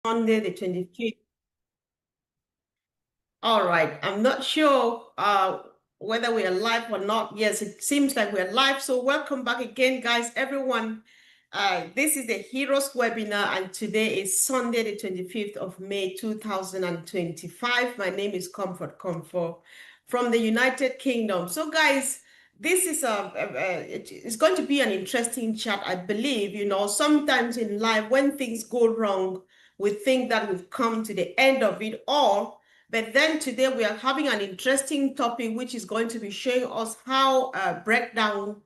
Sunday, the 25th. All right. I'm not sure whether we are live or not. Yes, it seems like we're live. So welcome back again, guys, everyone. This is the Heroes webinar, and today is Sunday, the 25th of May, 2025. My name is Comfort from the United Kingdom. So, guys, this is it's going to be an interesting chat, I believe. You know, sometimes in life, when things go wrong, we think that we've come to the end of it all. But then today we are having an interesting topic, which is going to be showing us how breakdown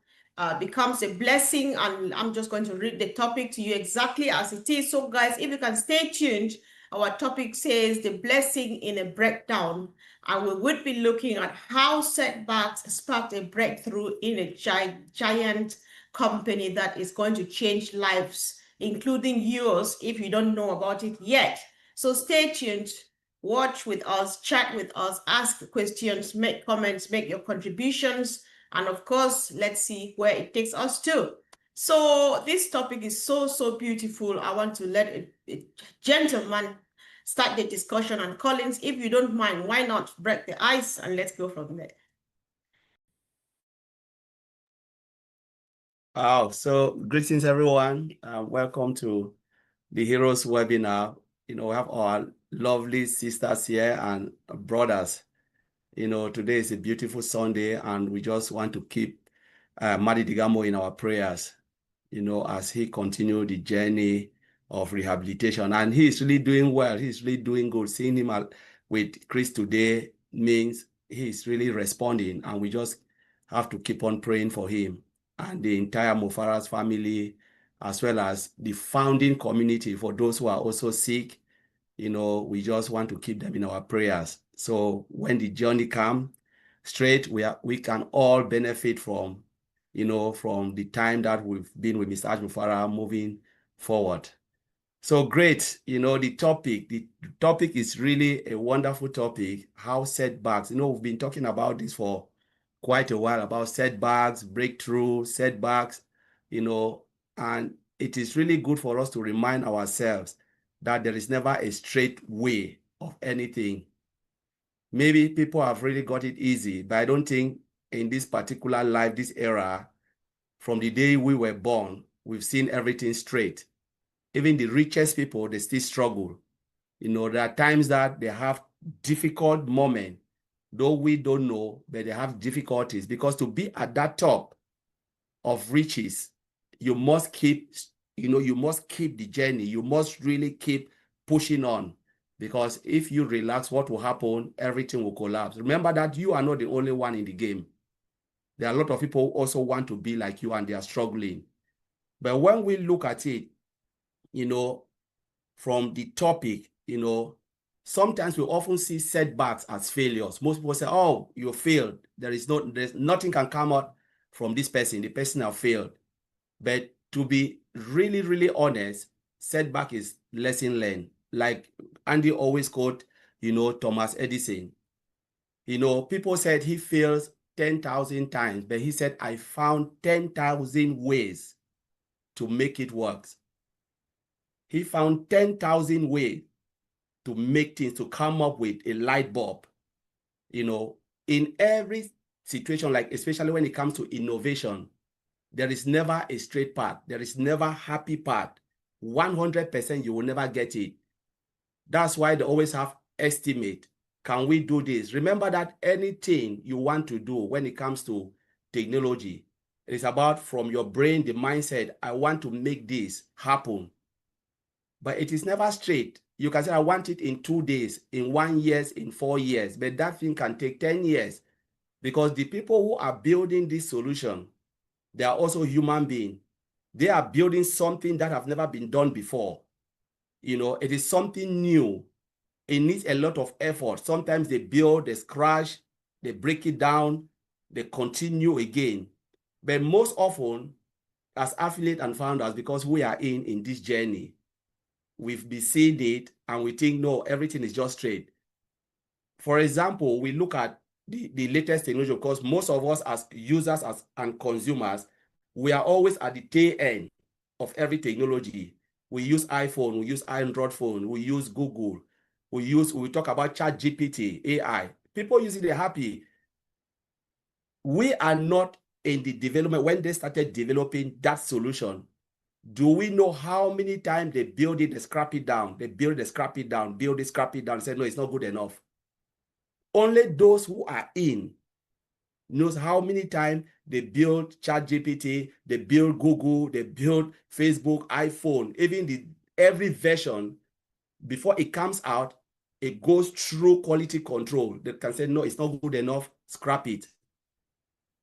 becomes a blessing. And I'm just going to read the topic to you exactly as it is. So guys, if you can stay tuned, our topic says the blessing in a breakdown. And we would be looking at how setbacks sparked a breakthrough in a giant company that is going to change lives, including yours, if you don't know about it yet. So stay tuned. Watch with us, chat with us, ask questions, make comments, make your contributions, and of course, let's see where it takes us to. So this topic is so beautiful. I want to let a gentleman start the discussion. And Collins, if you don't mind, why not break the ice and let's go from there. Wow, so greetings everyone. Welcome to the Heroes webinar. You know, we have our lovely sisters here and brothers. You know, today is a beautiful Sunday and we just want to keep Madi Digamo in our prayers, you know, as he continues the journey of rehabilitation. And he's really doing well. He's really doing good. Seeing him with Chris today means he's really responding, and we just have to keep on praying for him and the entire Mofaras family, as well as the founding community. For those who are also sick, you know, we just want to keep them in our prayers. So when the journey comes straight, we can all benefit from, you know, from the time that we've been with Mr. Mufara moving forward. So great, you know, the topic is really a wonderful topic, how setbacks, you know, we've been talking about this for quite a while, about setbacks, breakthrough, setbacks, you know, and it is really good for us to remind ourselves that there is never a straight way of anything. Maybe people have really got it easy, but I don't think in this particular life, this era, from the day we were born, we've seen everything straight. Even the richest people, they still struggle. You know, there are times that they have difficult moments, though we don't know, but they have difficulties, because to be at that top of riches, you must keep, you know, you must keep the journey. You must really keep pushing on, because if you relax, what will happen? Everything will collapse. Remember that you are not the only one in the game. There are a lot of people who also want to be like you and they are struggling. But when we look at it, you know, from the topic, you know, sometimes we often see setbacks as failures. Most people say, oh, you failed. There's nothing can come out from this person. The person have failed. But to be really honest, setback is lesson learned. Like Andy always quote, you know, Thomas Edison. You know, people said he fails 10,000 times, but he said, I found 10,000 ways to make it work. He found 10,000 ways to make things, to come up with a light bulb. You know, in every situation, like especially when it comes to innovation, there is never a straight path. There is never a happy path. 100% you will never get it. That's why they always have estimate. Can we do this? Remember that anything you want to do when it comes to technology, it is about from your brain, the mindset, I want to make this happen. But it is never straight. You can say, I want it in 2 days, in 1 year, in 4 years, but that thing can take 10 years, because the people who are building this solution, they are also human beings. They are building something that have never been done before. You know, it is something new. It needs a lot of effort. Sometimes they build, they crash, they break it down, they continue again. But most often, as affiliate and founders, because we are in this journey, we've been seeing it and we think, no, everything is just straight. For example, we look at the latest technology. Of course, most of us as users and consumers, we are always at the tail end of every technology. We use iPhone, we use Android phone, we use Google, we talk about ChatGPT, AI. People using it happy. We are not in the development. When they started developing that solution, do we know how many times they build it, they scrap it down, they build it, scrap it down, build it, scrap it down, say, no, it's not good enough. Only those who are in knows how many times they build ChatGPT, they build Google, they build Facebook, iPhone, even every version, before it comes out, it goes through quality control. They can say, no, it's not good enough, scrap it.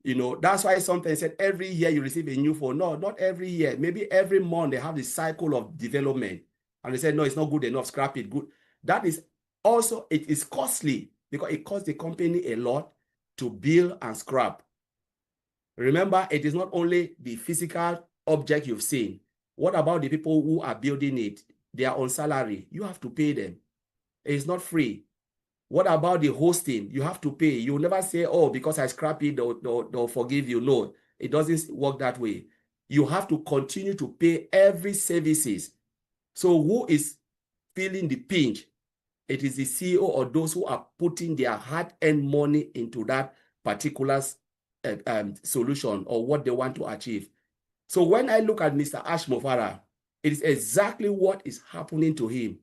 You know, that's why sometimes said every year you receive a new phone. No, not every year. Maybe every month they have the cycle of development. And they said, no, it's not good enough, scrap it. Good. That is also, it is costly because it costs the company a lot to build and scrap. Remember, it is not only the physical object you've seen. What about the people who are building it? They are on salary. You have to pay them. It's not free. What about the hosting? You have to pay. You'll never say, oh, because I scrap it, they'll forgive you. No, it doesn't work that way. You have to continue to pay every services. So who is feeling the pinch? It is the CEO or those who are putting their hard-earned money into that particular solution or what they want to achieve. So when I look at Mr. Ash Mofara, it is exactly what is happening to him.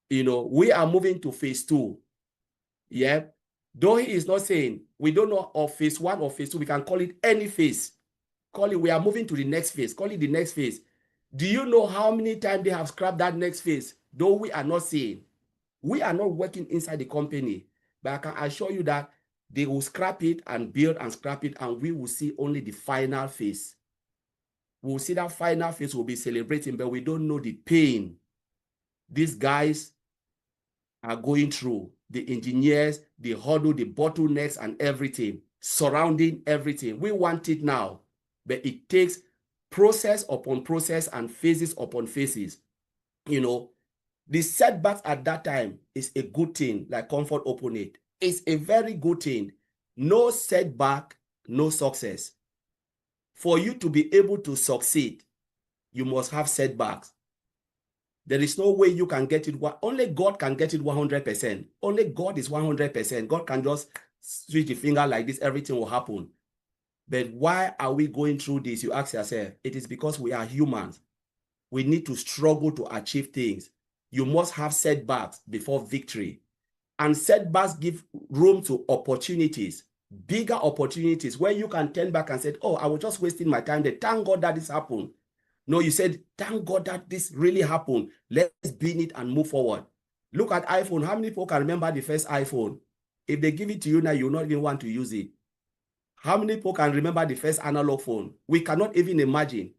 You know, we are moving to phase 2. Yeah. Though he is not saying, we don't know of phase 1 or phase 2, we can call it any phase. Call it, we are moving to the next phase. Call it the next phase. Do you know how many times they have scrapped that next phase? Though we are not seeing. We are not working inside the company. But I can assure you that they will scrap it and build and scrap it, and we will see only the final phase. We'll see that final phase, we'll be celebrating, but we don't know the pain these guys are going through, the engineers, the hurdle, the bottlenecks, and everything, surrounding everything. We want it now, but it takes process upon process and phases upon phases. You know, the setbacks at that time is a good thing, like Comfort opened it. It's a very good thing. No setback, no success. For you to be able to succeed, you must have setbacks. There is no way you can get it. Only God can get it 100%. Only God is 100%. God can just switch the finger like this, everything will happen. But why are we going through this? You ask yourself. It is because we are humans. We need to struggle to achieve things. You must have setbacks before victory. And setbacks give room to opportunities, bigger opportunities, where you can turn back and say, oh, I was just wasting my time. Thank God that this happened. No, you said, thank God that this really happened. Let's be in it and move forward. Look at iPhone. How many people can remember the first iPhone? If they give it to you now, you'll not even want to use it. How many people can remember the first analog phone? We cannot even imagine.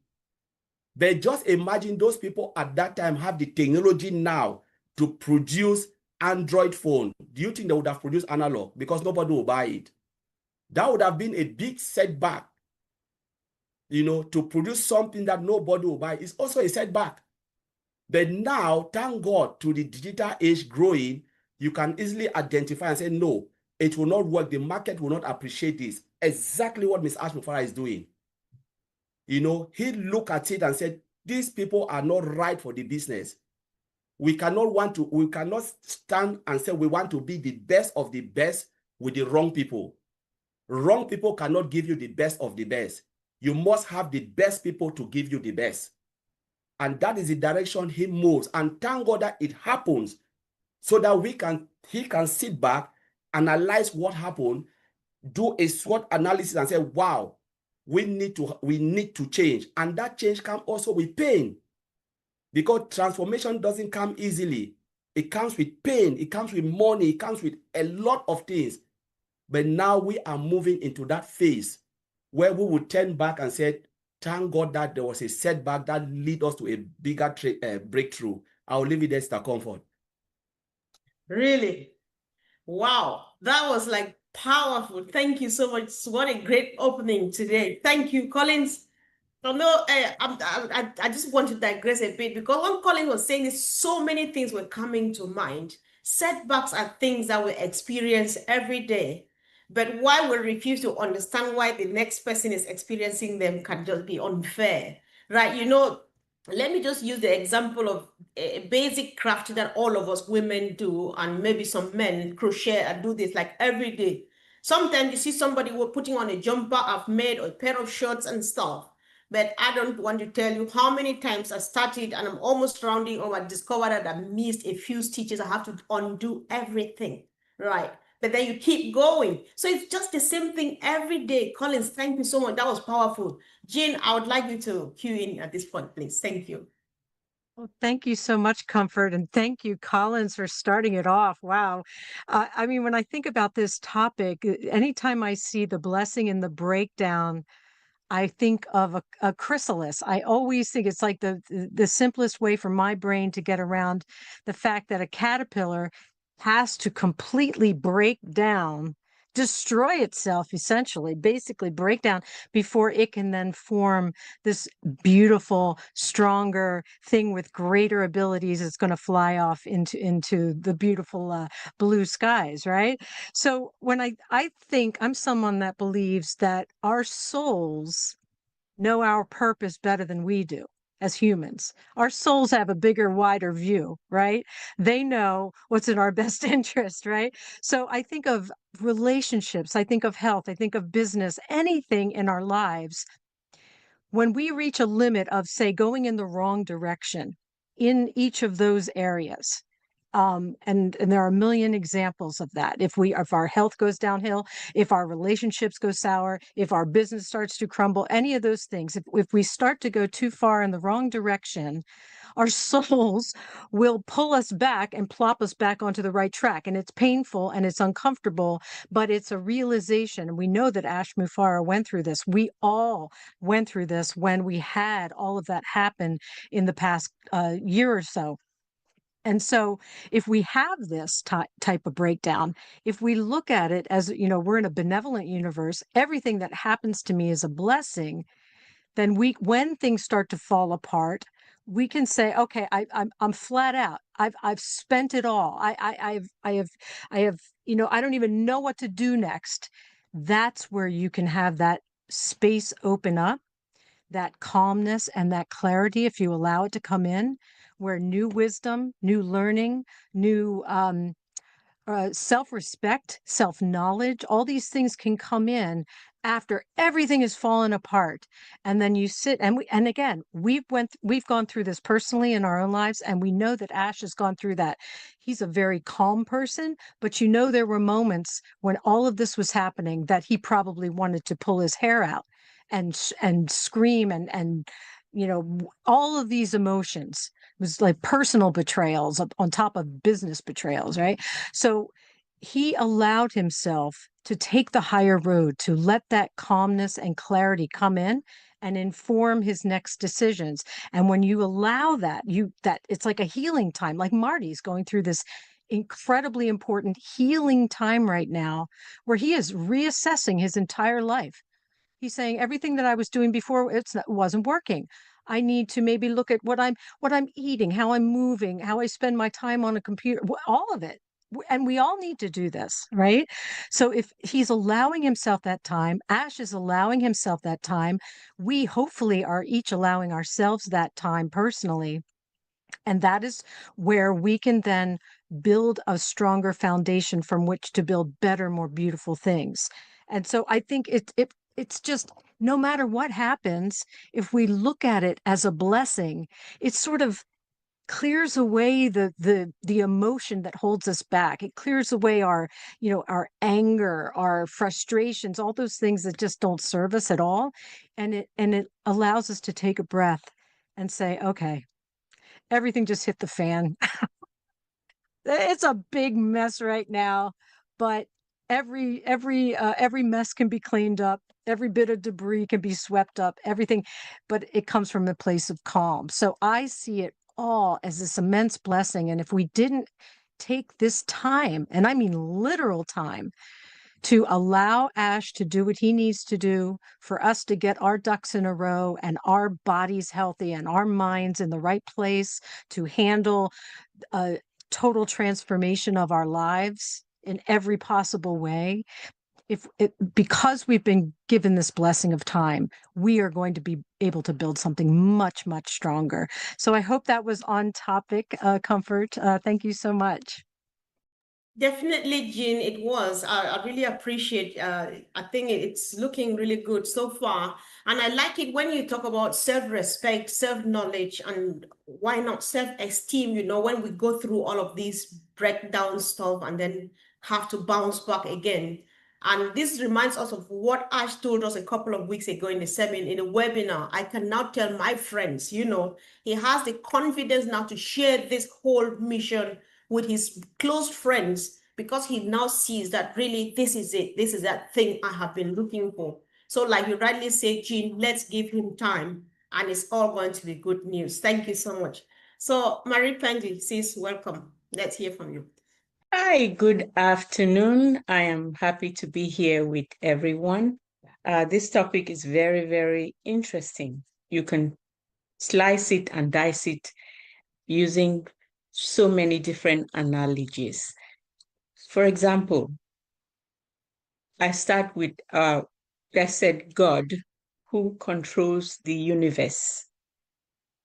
But just imagine those people at that time have the technology now to produce Android phone. Do you think they would have produced analog? Because nobody will buy it. That would have been a big setback. You know, to produce something that nobody will buy is also a setback. But now, thank God, to the digital age growing, you can easily identify and say, no, it will not work. The market will not appreciate this. Exactly what Ms. Ash Mofara is doing. You know, he looked at it and said, these people are not right for the business. We cannot stand and say we want to be the best of the best with the wrong people. Wrong people cannot give you the best of the best. You must have the best people to give you the best. And that is the direction he moves. And thank God that it happens so that he can sit back, analyze what happened, do a SWOT analysis and say, wow, we need to change. And that change comes also with pain. Because transformation doesn't come easily. It comes with pain, it comes with money, it comes with a lot of things. But now we are moving into that phase where we will turn back and say, thank God that there was a setback that led us to a bigger breakthrough. I'll leave it there, Mr. Comfort. Really? Wow. That was like powerful. Thank you so much. What a great opening today. Thank you, Collins. No, I just want to digress a bit because when Colin was saying this, so many things were coming to mind. Setbacks are things that we experience every day. But why we refuse to understand why the next person is experiencing them can just be unfair, right? You know, let me just use the example of a basic craft that all of us women do, and maybe some men crochet and do this like every day. Sometimes you see somebody putting on a jumper I've made or a pair of shorts and stuff. But I don't want to tell you how many times I started and I'm almost rounding or I discovered that I missed a few stitches. I have to undo everything, right? But then you keep going. So it's just the same thing every day. Collins, thank you so much. That was powerful. Jean, I would like you to cue in at this point, please. Thank you. Well, thank you so much, Comfort, and thank you, Collins, for starting it off. Wow. I mean, when I think about this topic, anytime I see the blessing and the breakdown, I think of a chrysalis. I always think it's like the simplest way for my brain to get around the fact that a caterpillar has to completely break down, destroy itself, essentially, basically break down before it can then form this beautiful, stronger thing with greater abilities. It's going to fly off into the beautiful blue skies, right? So when I think I'm someone that believes that our souls know our purpose better than we do as humans. Our souls have a bigger, wider view, right? They know what's in our best interest, right? So I think of relationships, I think of health, I think of business, anything in our lives. When we reach a limit of, say, going in the wrong direction in each of those areas, and there are a million examples of that. If our health goes downhill, if our relationships go sour, if our business starts to crumble, any of those things, if we start to go too far in the wrong direction, our souls will pull us back and plop us back onto the right track. And it's painful and it's uncomfortable, but it's a realization. And we know that Ash Mufara went through this. We all went through this when we had all of that happen in the past year or so. And so if we have this type of breakdown, if we look at it as, we're in a benevolent universe, everything that happens to me is a blessing, then when things start to fall apart, we can say, okay, I'm flat out. I've spent it all. I have, I don't even know what to do next. That's where you can have that space open up, that calmness and that clarity, if you allow it to come in, where new wisdom, new learning, new self-respect, self-knowledge, all these things can come in after everything has fallen apart. And then you sit and again, we've gone through this personally in our own lives, and we know that Ash has gone through that. He's a very calm person, but there were moments when all of this was happening that he probably wanted to pull his hair out and scream and all of these emotions. It was like personal betrayals on top of business betrayals, right? So he allowed himself to take the higher road, to let that calmness and clarity come in and inform his next decisions. And when you allow that, it's like a healing time, like Marty's going through this incredibly important healing time right now, where he is reassessing his entire life. He's saying everything that I was doing before, it wasn't working. I need to maybe look at what I'm eating, how I'm moving, how I spend my time on a computer, all of it. And we all need to do this, right? So if he's allowing himself that time, Ash is allowing himself that time, we hopefully are each allowing ourselves that time personally. And that is where we can then build a stronger foundation from which to build better, more beautiful things. And so I think it's just, no matter what happens, if we look at it as a blessing, it sort of clears away the emotion that holds us back. It clears away our anger, our frustrations, all those things that just don't serve us at all. And it allows us to take a breath and say, okay, everything just hit the fan. It's a big mess right now, but every mess can be cleaned up. Every bit of debris can be swept up, everything, but it comes from a place of calm. So I see it all as this immense blessing. And if we didn't take this time, and I mean literal time, to allow Ash to do what he needs to do, for us to get our ducks in a row and our bodies healthy and our minds in the right place to handle a total transformation of our lives in every possible way, because we've been given this blessing of time, we are going to be able to build something much, much stronger. So I hope that was on topic, Comfort. Thank you so much. Definitely, Jean, it was. I really appreciate. I think it's looking really good so far, and I like it when you talk about self-respect, self-knowledge, and why not self-esteem. You know, when we go through all of these breakdown stuff and then have to bounce back again. And this reminds us of what Ash told us a couple of weeks ago in the seminar, in the webinar. I can now tell my friends, you know, he has the confidence now to share this whole mission with his close friends, because he now sees that really this is it. This is that thing I have been looking for. So like you rightly say, Jean, let's give him time and it's all going to be good news. Thank you so much. So Marie Pendi, sis, welcome. Let's hear from you. Hi, good afternoon. I am happy to be here with everyone. This topic is very, very interesting. You can slice it and dice it using so many different analogies. For example, I start with blessed God who controls the universe.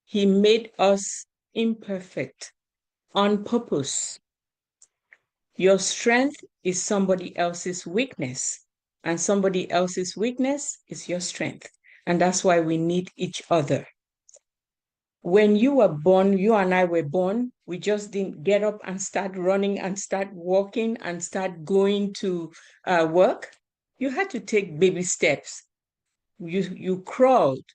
He made us imperfect on purpose. Your strength is somebody else's weakness, and somebody else's weakness is your strength. And that's why we need each other. When you were born, you and I were born, we just didn't get up and start running and start walking and start going to work. You had to take baby steps. You crawled.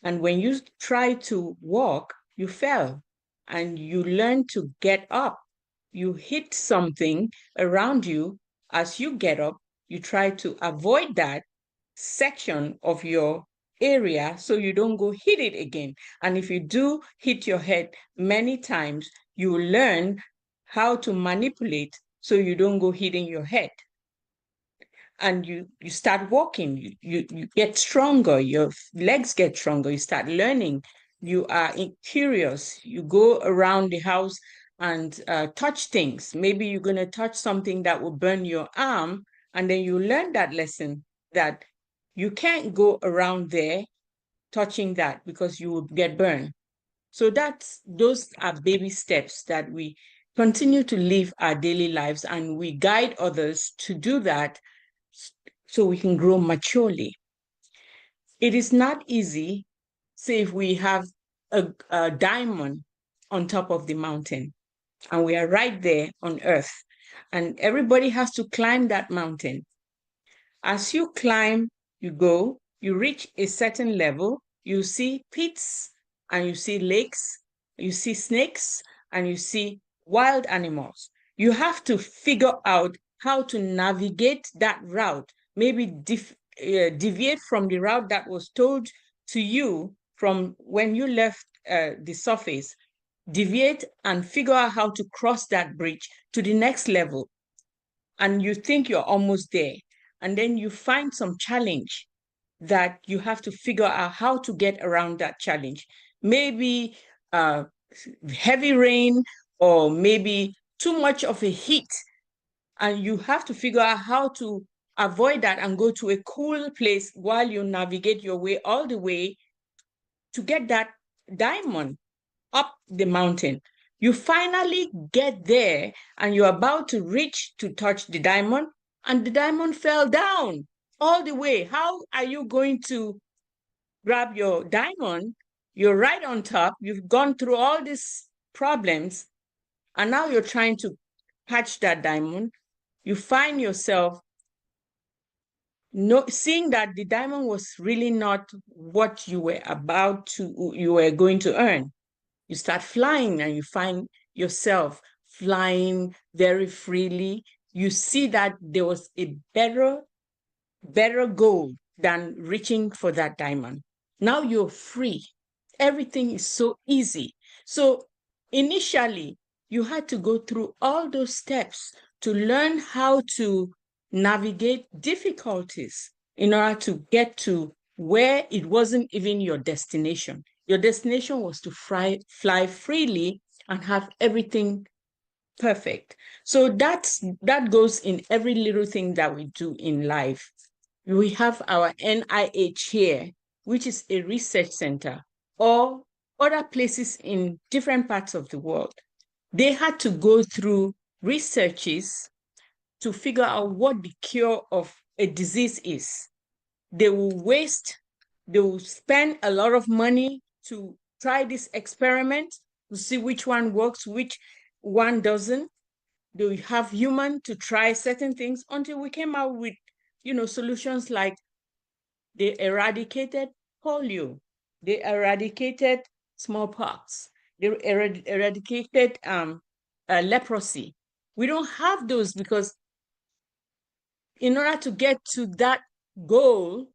And when you tried to walk, you fell and you learned to get up. You hit something around you. As you get up, you try to avoid that section of your area so you don't go hit it again. And if you do hit your head many times, you learn how to manipulate so you don't go hitting your head. And you start walking, you get stronger, your legs get stronger, you start learning, you are curious, you go around the house and touch things. Maybe you're going to touch something that will burn your arm, and then you learn that lesson that you can't go around there touching that because you will get burned. So those are baby steps that we continue to live our daily lives, and we guide others to do that so we can grow maturely. It is not easy, say if we have a diamond on top of the mountain and we are right there on earth and everybody has to climb that mountain. As you climb, you reach a certain level, you see pits and you see lakes, you see snakes and you see wild animals. You have to figure out how to navigate that route, maybe deviate from the route that was told to you from when you left the surface, deviate and figure out how to cross that bridge to the next level. And you think you're almost there. And then you find some challenge that you have to figure out how to get around that challenge. Maybe heavy rain, or maybe too much of a heat. And you have to figure out how to avoid that and go to a cool place while you navigate your way all the way to get that diamond up the mountain. You finally get there and you're about to reach to touch the diamond, and the diamond fell down all the way. How are you going to grab your diamond? You're right on top. You've gone through all these problems, and now you're trying to catch that diamond. You find yourself seeing that the diamond was really not what you were going to earn. You start flying and you find yourself flying very freely. You see that there was a better goal than reaching for that diamond. Now you're free. Everything is so easy. So initially, you had to go through all those steps to learn how to navigate difficulties in order to get to where it wasn't even your destination. Your destination was to fly freely and have everything Perfect. So that goes in every little thing that we do in life. We have our NIH here, which is a research center, or other places in different parts of the world. They had to go through researches to figure out what the cure of a disease is. They will spend a lot of money to try this experiment to see which one works, which one doesn't. They have human to try certain things until we came out with, solutions like they eradicated polio, they eradicated smallpox, they eradicated leprosy. We don't have those because in order to get to that goal,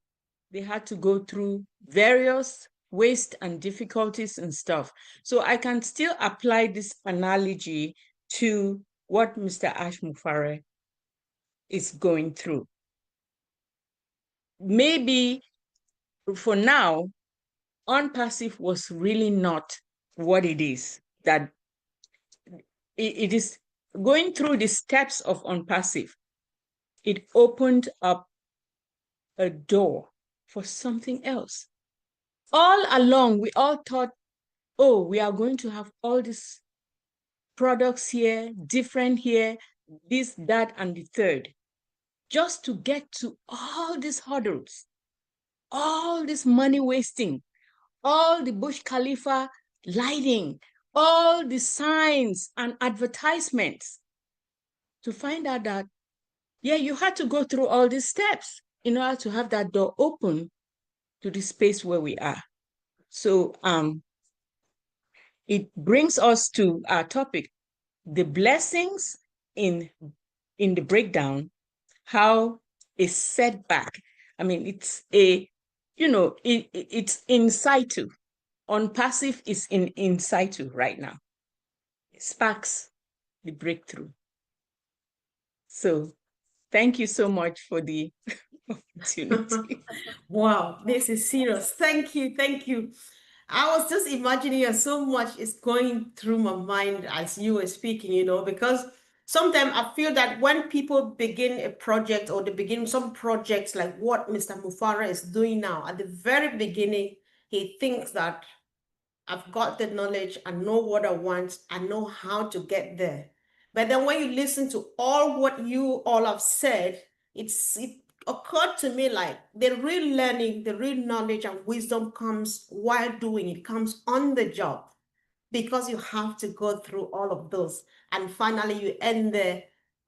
they had to go through various waste and difficulties and stuff. So I can still apply this analogy to what Mr. Ash Mufare is going through. Maybe for now, ONPASSIVE was really not what it is, that it is going through the steps of ONPASSIVE. It opened up a door for something else. All along, we all thought, oh, we are going to have all these products here, different here, this, that, and the third, just to get to all these hurdles, all this money wasting, all the Burj Khalifa lighting, all the signs and advertisements, to find out that, yeah, you had to go through all these steps in order to have that door open to the space where we are. So it brings us to our topic, the blessings in the breakdown, how a setback, I mean, it's a, it's in situ. ONPASSIVE is in situ right now. It sparks the breakthrough. So thank you so much for the opportunity. Wow, this is serious. Thank you. Thank you. I was just imagining so much is going through my mind as you were speaking, because sometimes I feel that when people begin a project or they begin some projects like what Mr. Mufara is doing now, at the very beginning, he thinks that I've got the knowledge, I know what I want, I know how to get there. But then when you listen to all what you all have said, it occurred to me like the real learning, the real knowledge and wisdom comes while doing it, comes on the job, because you have to go through all of those. And finally you end there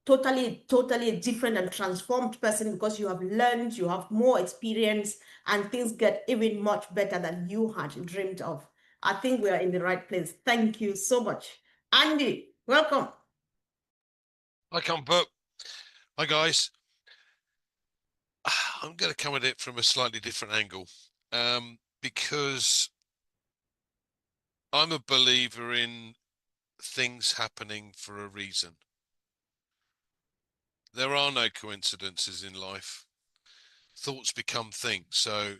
totally a different and transformed person, because you have learned, you have more experience, and things get even much better than you had dreamed of. I think we are in the right place. Thank you so much. Andy, welcome. Hi, Comfort. Hi, guys. I'm going to come at it from a slightly different angle, because I'm a believer in things happening for a reason. There are no coincidences in life. Thoughts become things. So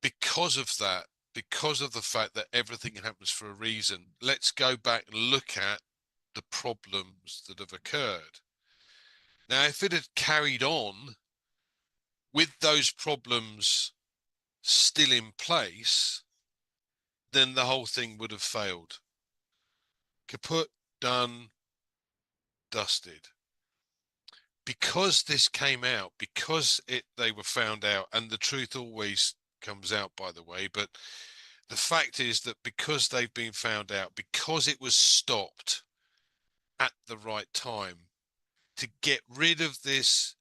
because of that, because of the fact that everything happens for a reason, let's go back and look at the problems that have occurred. Now, if it had carried on with those problems still in place, then the whole thing would have failed. Kaput, done, dusted. Because this came out, because they were found out, and the truth always comes out, by the way, but the fact is that because they've been found out, because it was stopped at the right time, to get rid of this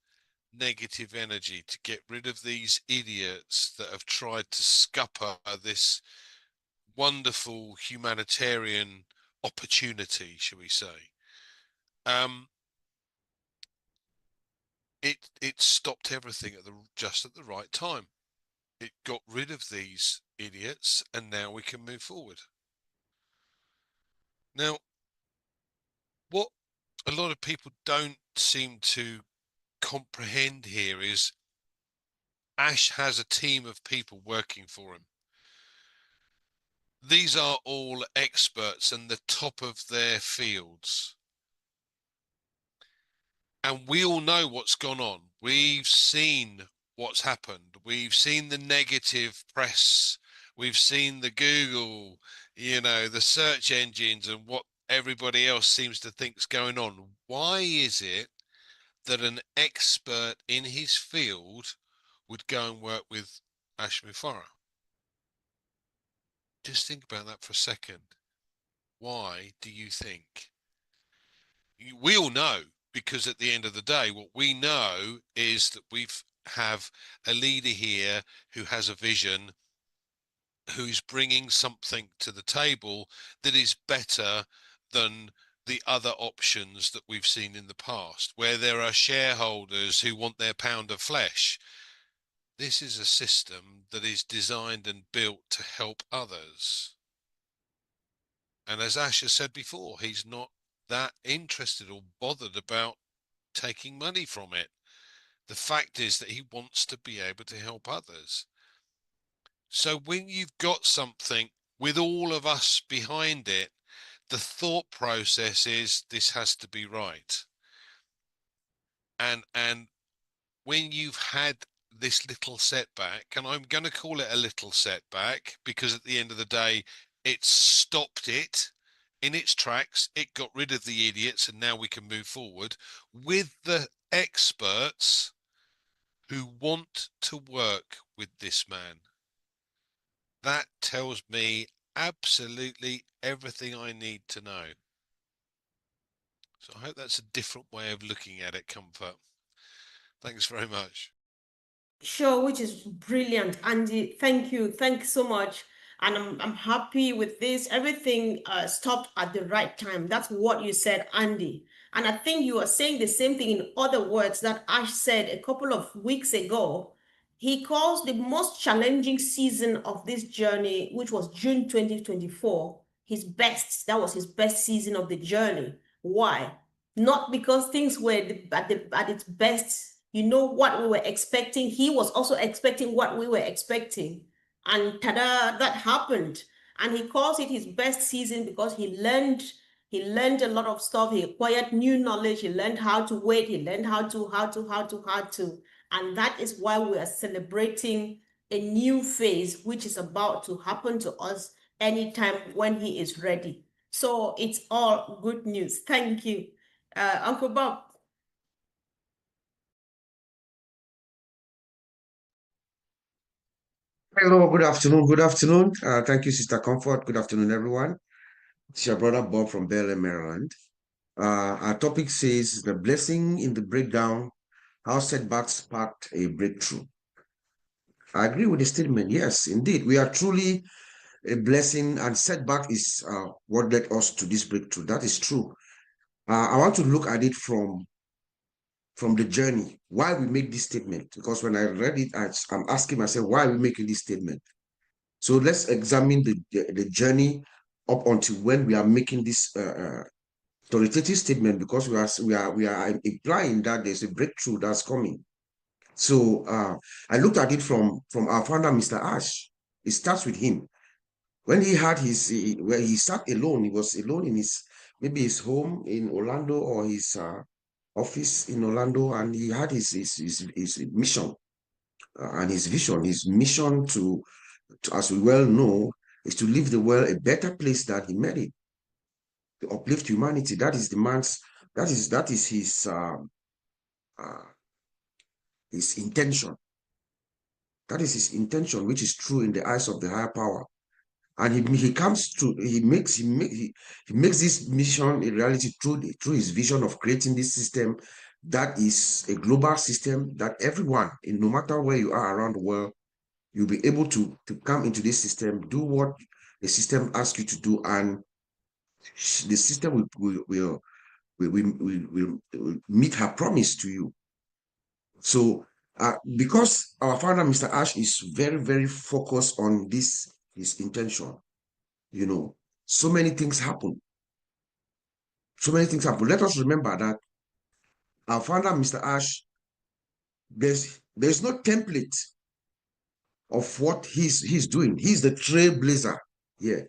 negative energy, to get rid of these idiots that have tried to scupper this wonderful humanitarian opportunity, shall we say, it stopped everything just at the right time. It got rid of these idiots, and now we can move forward. Now, what a lot of people don't seem to comprehend here is Ash has a team of people working for him. These are all experts and the top of their fields. And we all know what's gone on. We've seen what's happened. We've seen the negative press. We've seen the Google, the search engines and what everybody else seems to think's going on. Why is it that an expert in his field would go and work with Ashmufara? Just think about that for a second. Why do you think? We all know, because at the end of the day, what we know is that we have a leader here who has a vision, who's bringing something to the table that is better than the other options that we've seen in the past, where there are shareholders who want their pound of flesh. This is a system that is designed and built to help others. And as Ash has said before, he's not that interested or bothered about taking money from it. The fact is that he wants to be able to help others. So when you've got something with all of us behind it, the thought process is this has to be right. And when you've had this little setback, and I'm going to call it a little setback because at the end of the day, it stopped it in its tracks. It got rid of the idiots, and now we can move forward with the experts who want to work with this man. That tells me absolutely everything I need to know. So I hope that's a different way of looking at it, Comfort. Thanks very much. Sure, which is brilliant, Andy. Thank you. Thanks so much. And I'm happy with this. Everything stopped at the right time. That's what you said, Andy. And I think you are saying the same thing in other words that Ash said a couple of weeks ago. He calls the most challenging season of this journey, which was June 2024, his best. That was his best season of the journey. Why? Not because things were at its best. You know what we were expecting. He was also expecting what we were expecting. And ta-da, that happened. And he calls it his best season because he learned a lot of stuff. He acquired new knowledge. He learned how to wait. He learned how to. And that is why we are celebrating a new phase, which is about to happen to us anytime when he is ready. So it's all good news. Thank you. Uncle Bob. Hello, good afternoon. Good afternoon. Thank you, Sister Comfort. Good afternoon, everyone. It's your brother Bob from Bel Air, Maryland. Our topic says the blessing in the breakdown, how setbacks sparked a breakthrough. I agree with the statement. Yes, indeed. We are truly a blessing, and setback is what led us to this breakthrough. That is true. I want to look at it from the journey, why we make this statement. Because when I read it, I'm asking myself, why are we making this statement? So let's examine the journey up until when we are making this authoritative statement, because we are implying that there's a breakthrough that's coming. So I looked at it from our founder, Mr. Ash. It starts with him. When he had where he sat alone, he was alone in maybe his home in Orlando or his office in Orlando, and he had his mission and his vision, his mission to, as we well know, is to leave the world a better place than he made it, to uplift humanity. That is that is his intention. That is his intention, which is true in the eyes of the higher power. And he makes this mission a reality through his vision of creating this system that is a global system that everyone, no matter where you are around the world, you'll be able to come into this system, do what the system asks you to do, and the system will meet her promise to you. So because our founder, Mr. Ash, is very, very focused on his intention, so many things happen. So many things happen. Let us remember that our founder, Mr. Ash, there's no template of what he's doing. He's the trailblazer. Yeah.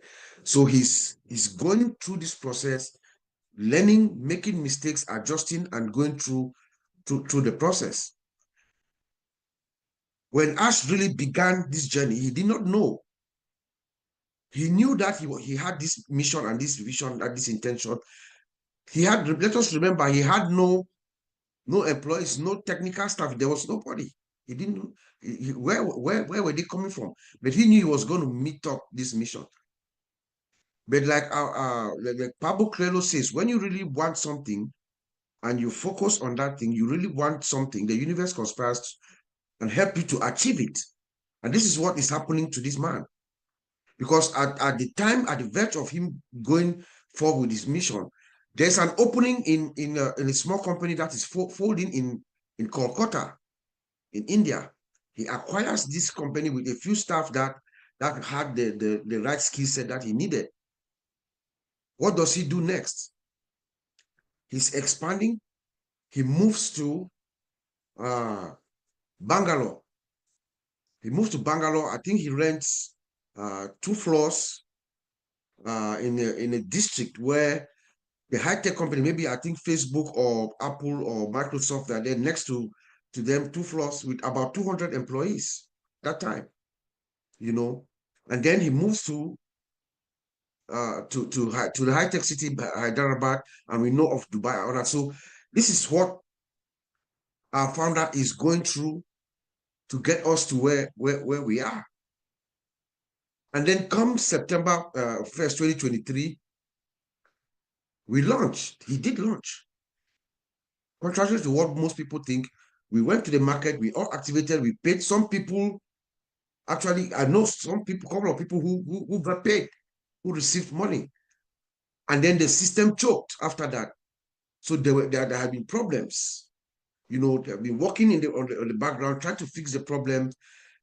So he's going through this process, learning, making mistakes, adjusting, and going through the process. When Ash really began this journey, he did not know. He knew that he had this mission and this vision and this intention. He had, let us remember, he had no employees, no technical staff. There was nobody. He didn't know where were they coming from? But he knew he was going to meet up this mission. But like Pablo Coelho says, when you really want something and you focus on that thing, you really want something, the universe conspires and help you to achieve it. And this is what is happening to this man. Because at the time, at the verge of him going forward with his mission, there's an opening in a small company that is folding in Kolkata, in India. He acquires this company with a few staff that had the right skill set that he needed. What does he do next? He's expanding. He moves to Bangalore. He moves to Bangalore. I think he rents 2 floors in a district where the high-tech company, maybe I think Facebook or Apple or Microsoft, are there next to them, 2 floors with about 200 employees that time, you know. And then he moves to the high-tech city, Hyderabad, and we know of Dubai and all that. So this is what our founder is going through to get us to where we are. And then come September 1st, 2023, we launched. He did launch. Contrary to what most people think, we went to the market, we all activated, we paid. Some people, actually, I know some people, a couple of people who got paid, who received money. And then the system choked after that. So there had been problems. You know, they've been working on the background, trying to fix the problem.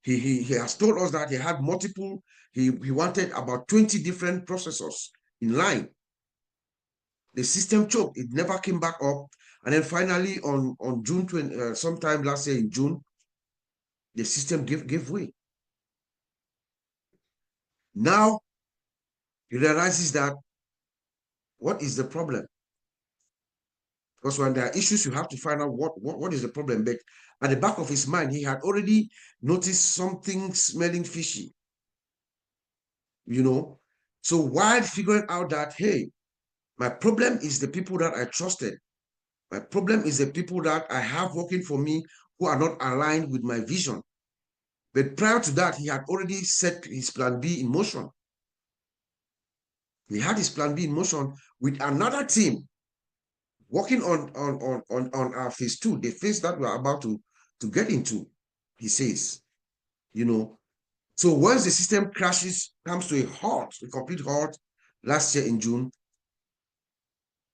He has told us that he had multiple, he wanted about 20 different processors in line. The system choked, it never came back up. And then finally on June 20, sometime last year in June, the system gave way. Now he realizes that what is the problem? Because when there are issues, you have to find out what is the problem. But at the back of his mind, he had already noticed something smelling fishy. You know, so while figuring out that, hey, my problem is the people that I trusted. My problem is the people that I have working for me who are not aligned with my vision. But prior to that, he had already set his plan B in motion. He had his plan B in motion with another team working on our phase 2, the phase that we're about to get into, he says, you know. So once the system crashes, comes to a halt, a complete halt, last year in June,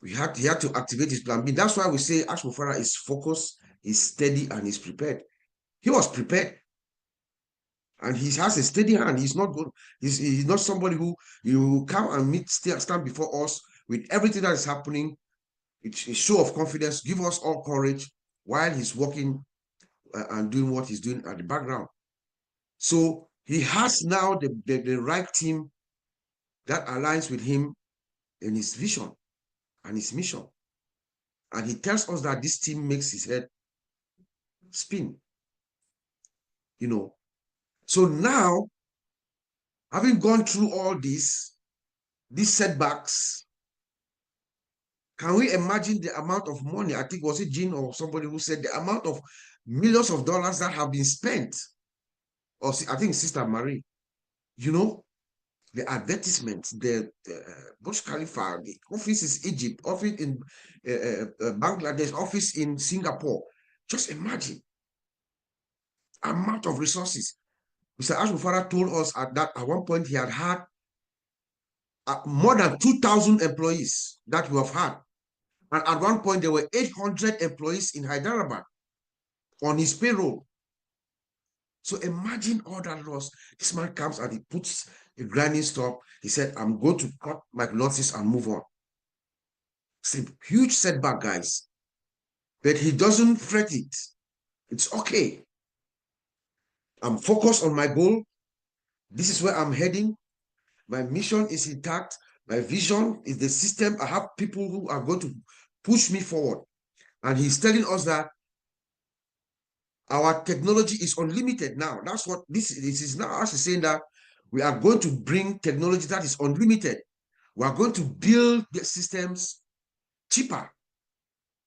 he had to activate his plan B. That's why we say Ash Mufara is focused, is steady, and is prepared. He was prepared. And he has a steady hand. He's not good. He's not somebody who you come and stand before us with everything that is happening. It's a show of confidence. Give us all courage while he's working and doing what he's doing at the background. So he has now the right team that aligns with him in his vision and his mission. And he tells us that this team makes his head spin. You know. So now, having gone through all these setbacks, can we imagine the amount of money? I think, was it Jean or somebody who said the amount of millions of dollars that have been spent? Or I think Sister Marie, you know, the advertisements, the Burj Khalifa, the office is Egypt, office in Bangladesh, office in Singapore. Just imagine amount of resources. Mr. Ash Mufara told us at one point he had more than 2,000 employees that we have had. And at one point, there were 800 employees in Hyderabad on his payroll. So imagine all that loss. This man comes and he puts a grinding stop. He said, I'm going to cut my losses and move on. It's a huge setback, guys. But he doesn't fret it. It's okay. I'm focused on my goal. This is where I'm heading. My mission is intact. My vision is the system. I have people who are going to push me forward. And he's telling us that our technology is unlimited now. That's what this is now. As he's saying that we are going to bring technology that is unlimited. We are going to build the systems cheaper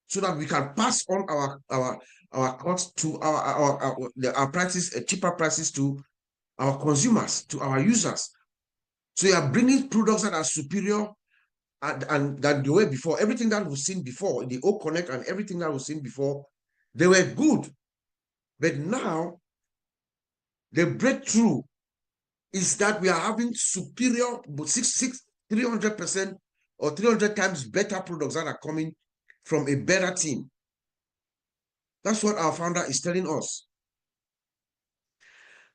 so that we can pass on our costs to our prices, cheaper prices to our consumers, to our users. So you are bringing products that are superior and than they were before. Everything that we've seen before, the O Connect and everything that we've seen before, they were good. But now the breakthrough is that we are having superior, 300% or 300 times better products that are coming from a better team. That's what our founder is telling us.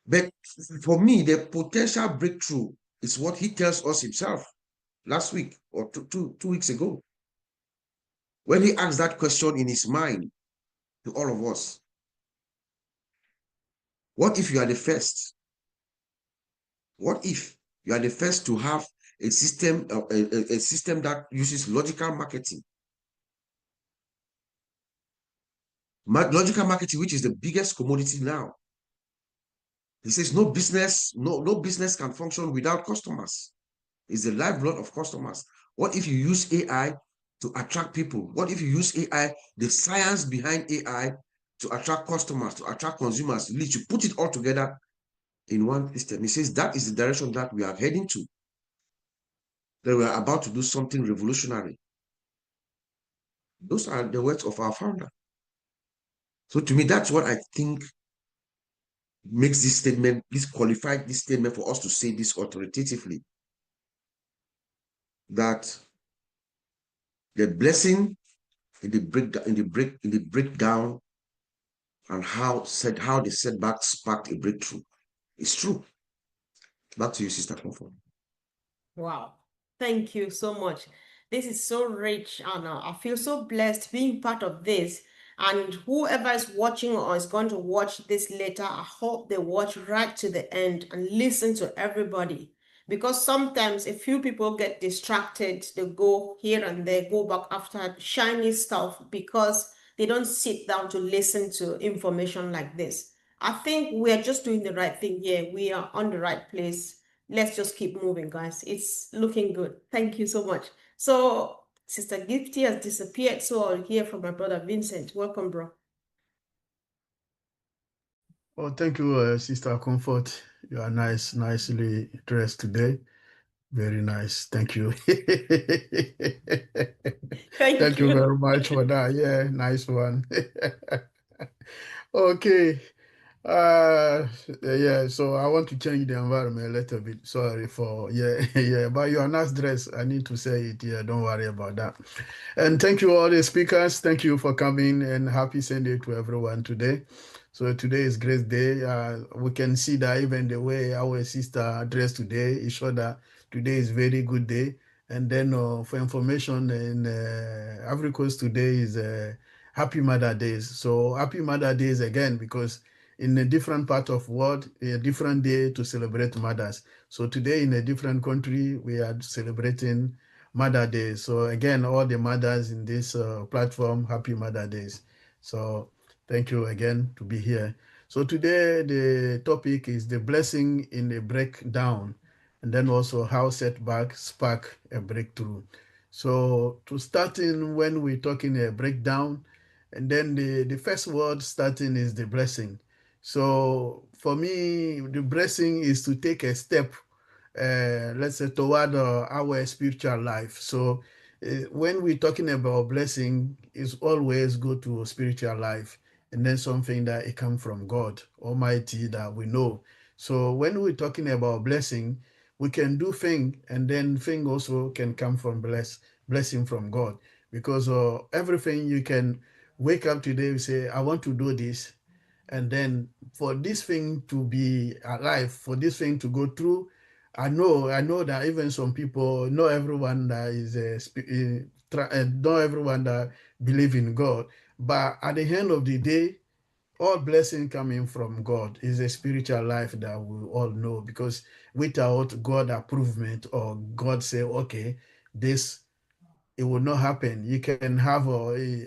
But for me, the potential breakthrough is what he tells us himself last week or two weeks ago, when he asked that question in his mind to all of us. What if you are the first? What if you are the first to have a system, a system that uses logical marketing? Logical marketing, which is the biggest commodity now. He says no business can function without customers. It's the lifeblood of customers. What if you use AI to attract people? What if you use AI, the science behind AI, to attract customers, to attract consumers, to put it all together in one system? He says that is the direction that we are heading to. That we are about to do something revolutionary. Those are the words of our founder. So to me, that's what I think makes this statement, qualified this statement for us to say this authoritatively. That the blessing in the breakdown and how the setback sparked a breakthrough. It's true. Back to you, Sister Comfort. Wow. Thank you so much. This is so rich, and I feel so blessed being part of this. And whoever is watching or is going to watch this later, I hope they watch right to the end and listen to everybody. Because sometimes a few people get distracted, they go here and there, go back after shiny stuff because they don't sit down to listen to information like this. I think we're just doing the right thing here. We are on the right place. Let's just keep moving, guys. It's looking good. Thank you so much. So Sister Gifty has disappeared, so I'll hear from my brother Vincent. Welcome, bro. Oh, thank you, Sister Comfort. You are nicely dressed today. Very nice. Thank you. Thank you very much for that. Yeah, nice one. Okay. Yeah, so I want to change the environment a little bit. Sorry for, yeah, but you are nice dressed. I need to say it. Yeah, don't worry about that. And thank you, all the speakers. Thank you for coming, and happy Sunday to everyone today. So today is great day. We can see that even the way our sister dressed today, it showed that today is very good day. And then for information, in Ivory Coast today is Happy Mother Days. So Happy Mother Days again, because in a different part of world, a different day to celebrate mothers. So today in a different country, we are celebrating Mother Day. So again, all the mothers in this platform, Happy Mother Days. So thank you again to be here. So today the topic is the blessing in a breakdown, and then also how setback spark a breakthrough. So to start in, when we're talking a breakdown, and then the first word starting is the blessing. So for me, the blessing is to take a step, let's say, toward our spiritual life. So when we're talking about blessing, it's always go to spiritual life, and then something that it comes from God Almighty that we know. So when we're talking about blessing, we can do thing, and then thing also can come from blessing from God, because everything you can wake up today and say, I want to do this. And then for this thing to be alive, for this thing to go through, I know that even some people, not everyone that is not everyone that believe in God, but at the end of the day, all blessing coming from God is a spiritual life that we all know, because without God approval or God say, okay, this, it will not happen. You can have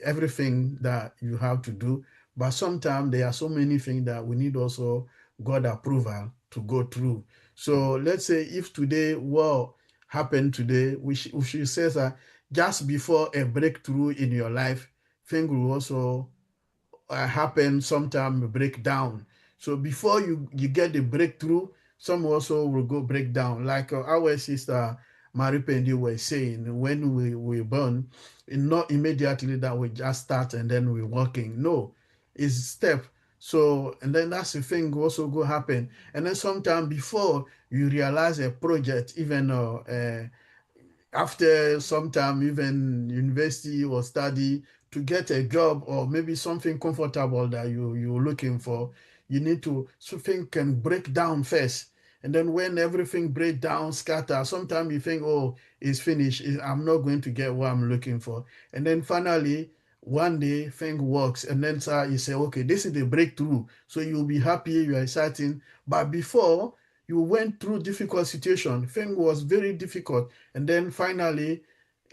everything that you have to do, but sometimes there are so many things that we need also God approval to go through. So let's say if today what happened today, we should say that just before a breakthrough in your life, things will also happen, sometime break down. So before you get the breakthrough, some also will go break down. Like our sister Mary Pendi was saying, when we born, not immediately that we just start and then we're walking. No, it's step. So, and then that's the thing also go happen. And then sometime before you realize a project, even after some time, even university or study, to get a job or maybe something comfortable that you're looking for, you need to, something can break down first. And then when everything break down, scatter, sometimes you think, oh, it's finished. I'm not going to get what I'm looking for. And then finally, one day thing works. And then you say, okay, this is the breakthrough. So you'll be happy, you're exciting. But before, you went through difficult situation. Thing was very difficult, and then finally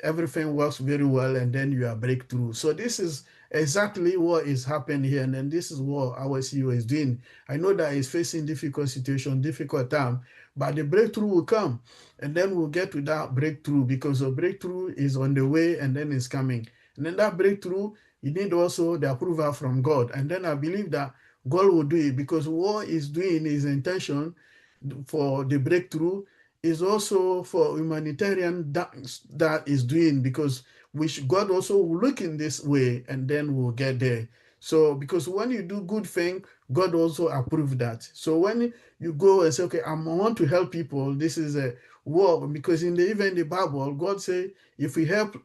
everything works very well, and then you are breakthrough. So this is exactly what is happening here, and then this is what our CEO is doing. I know that he's facing difficult situation, difficult time, but the breakthrough will come, and then we'll get to that breakthrough, because the breakthrough is on the way and then it's coming. And then that breakthrough, you need also the approval from God. And then I believe that God will do it, because what he's doing, his intention for the breakthrough is also for humanitarian that is doing, because God also will look in this way, and then we'll get there. So because when you do good thing, God also approve that. So when you go and say, okay, I want to help people, this is a work, because even the Bible, God say, if we help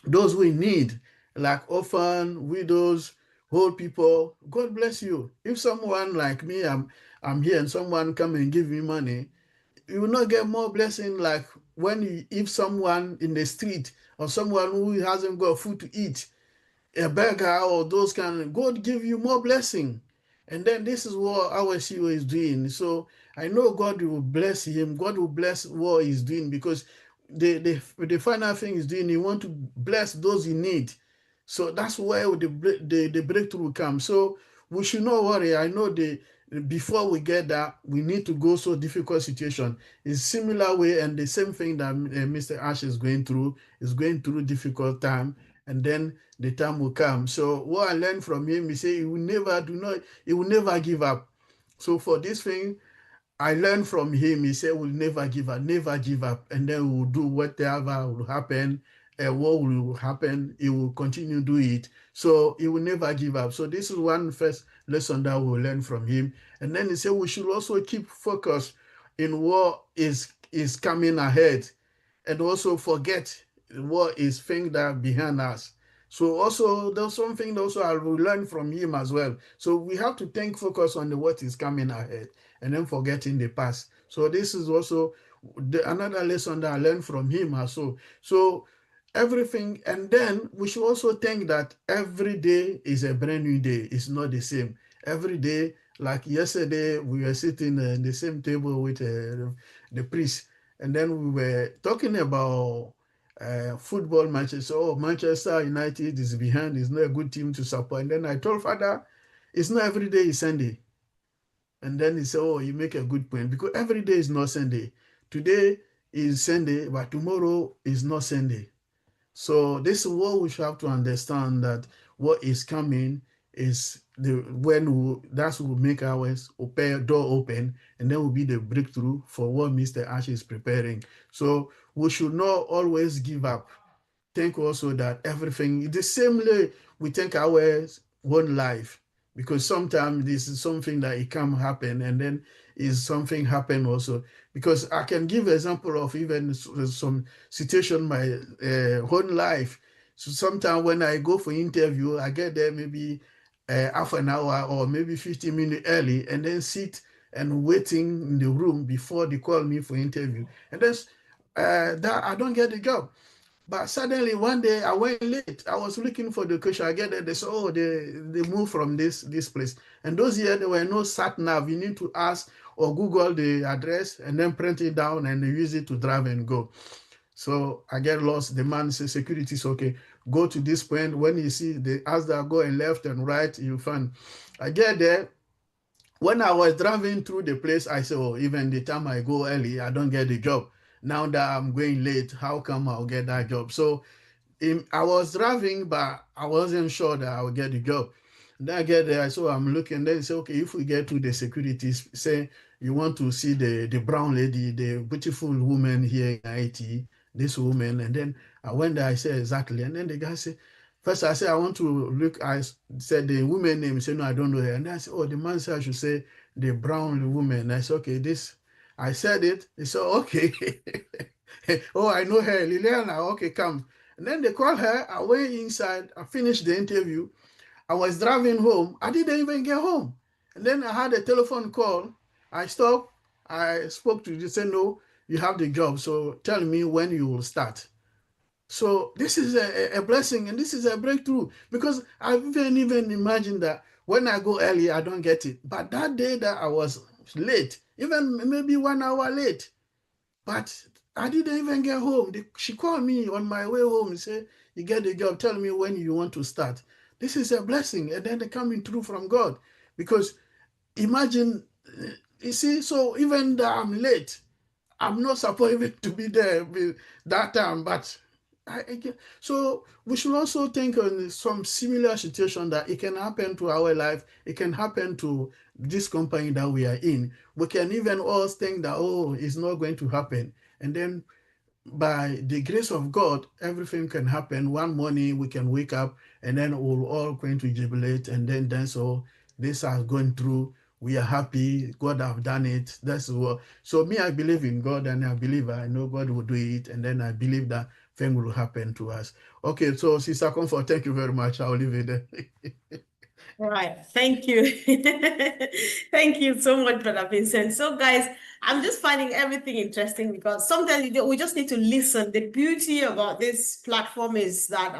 those we need, like orphan, widows, old people, God bless you. If someone like me, I'm here and someone come and give me money, you will not get more blessing like if someone in the street or someone who hasn't got food to eat, a beggar or those kind of, God give you more blessing. And then this is what our CEO is doing. So I know God will bless him. God will bless what he's doing, because the final thing he's doing, he want to bless those in need. So that's where the breakthrough will come. So we should not worry. I know before we get that, we need to go through difficult situation. It's similar way, and the same thing that Mr. Ash is going through difficult time, and then the time will come. So what I learned from him, he said he will never give up. So for this thing, I learned from him, he said, we'll never give up, never give up. And then we'll do whatever will happen. What will happen, he will continue to do it. So he will never give up. So this is one first lesson that we'll learn from him. And then he said we should also keep focus in what is coming ahead, and also forget what is thing that behind us. So also there's something also I will learn from him as well. So we have to focus on what is coming ahead, and then forgetting the past. So this is also another lesson that I learned from him also. So everything, and then we should also think that every day is a brand new day. It's not the same. Every day, like yesterday, we were sitting in the same table with the priest, and then we were talking about football matches. So, oh, Manchester United is behind, it's not a good team to support. And then I told Father, it's not every day is Sunday. And then he said, oh, you make a good point, because every day is not Sunday. Today is Sunday, but tomorrow is not Sunday. So this is what we should have to understand, that what is coming is that's will make our door open, and then will be the breakthrough for what Mr. Ash is preparing. So we should not always give up. Think also that everything the same way we take our own life, because sometimes this is something that it can happen, and then is something happen also. Because I can give example of even some situation my own life. So sometimes when I go for interview, I get there maybe half an hour or maybe 15 minutes early, and then sit and waiting in the room before they call me for interview, and then that I don't get the job. But suddenly one day I went late. I was looking for the location. I get there. They said, oh, they moved from this place. And those years there were no sat nav. You need to ask or Google the address and then print it down and use it to drive and go. So I get lost. The man says, security is okay. Go to this point. When you see the as they are going left and right, you find. I get there. When I was driving through the place, I said, oh, even the time I go early, I don't get the job. Now that I'm going late, how come I'll get that job? So I was driving, but I wasn't sure that I would get the job. Then I get there, so I'm looking. Then say, okay, if we get to the securities, say you want to see the brown lady, the beautiful woman here in IT, this woman. And then I went there, I said exactly. And then the guy said, first I said, I want to look. I said the woman name. He said, no, I don't know her. And then I said, oh, the man said I should say the brown woman. I said, okay, this. I said it. He said, okay. Oh, I know her, Liliana. Okay, come. And then they called her. I went inside. I finished the interview. I was driving home. I didn't even get home. And then I had a telephone call. I stopped. I spoke to you. They said, no, you have the job. So tell me when you will start. So this is a blessing and this is a breakthrough because I didn't even imagine that when I go early, I don't get it. But that day that I was late, even maybe 1 hour late, but I didn't even get home. She called me on my way home and said, you get the job, tell me when you want to start. This is a blessing. And then they're coming through from God. Because imagine, you see, so even though I'm late, I'm not supposed even to be there with that time, but so we should also think on some similar situation that it can happen to our life. It can happen to this company that we are in. We can even all think that, oh, it's not going to happen. And then by the grace of God, everything can happen. One morning we can wake up and then we're all going to jubilate and then so this is going through. We are happy. God have done it. That's what. So me, I believe in God and I know God will do it. And then I believe that thing will happen to us. Okay, so Sister Comfort, thank you very much. I'll leave it there. All right, thank you. Thank you so much, Brother Vincent. So, guys, I'm just finding everything interesting because sometimes we just need to listen. The beauty about this platform is that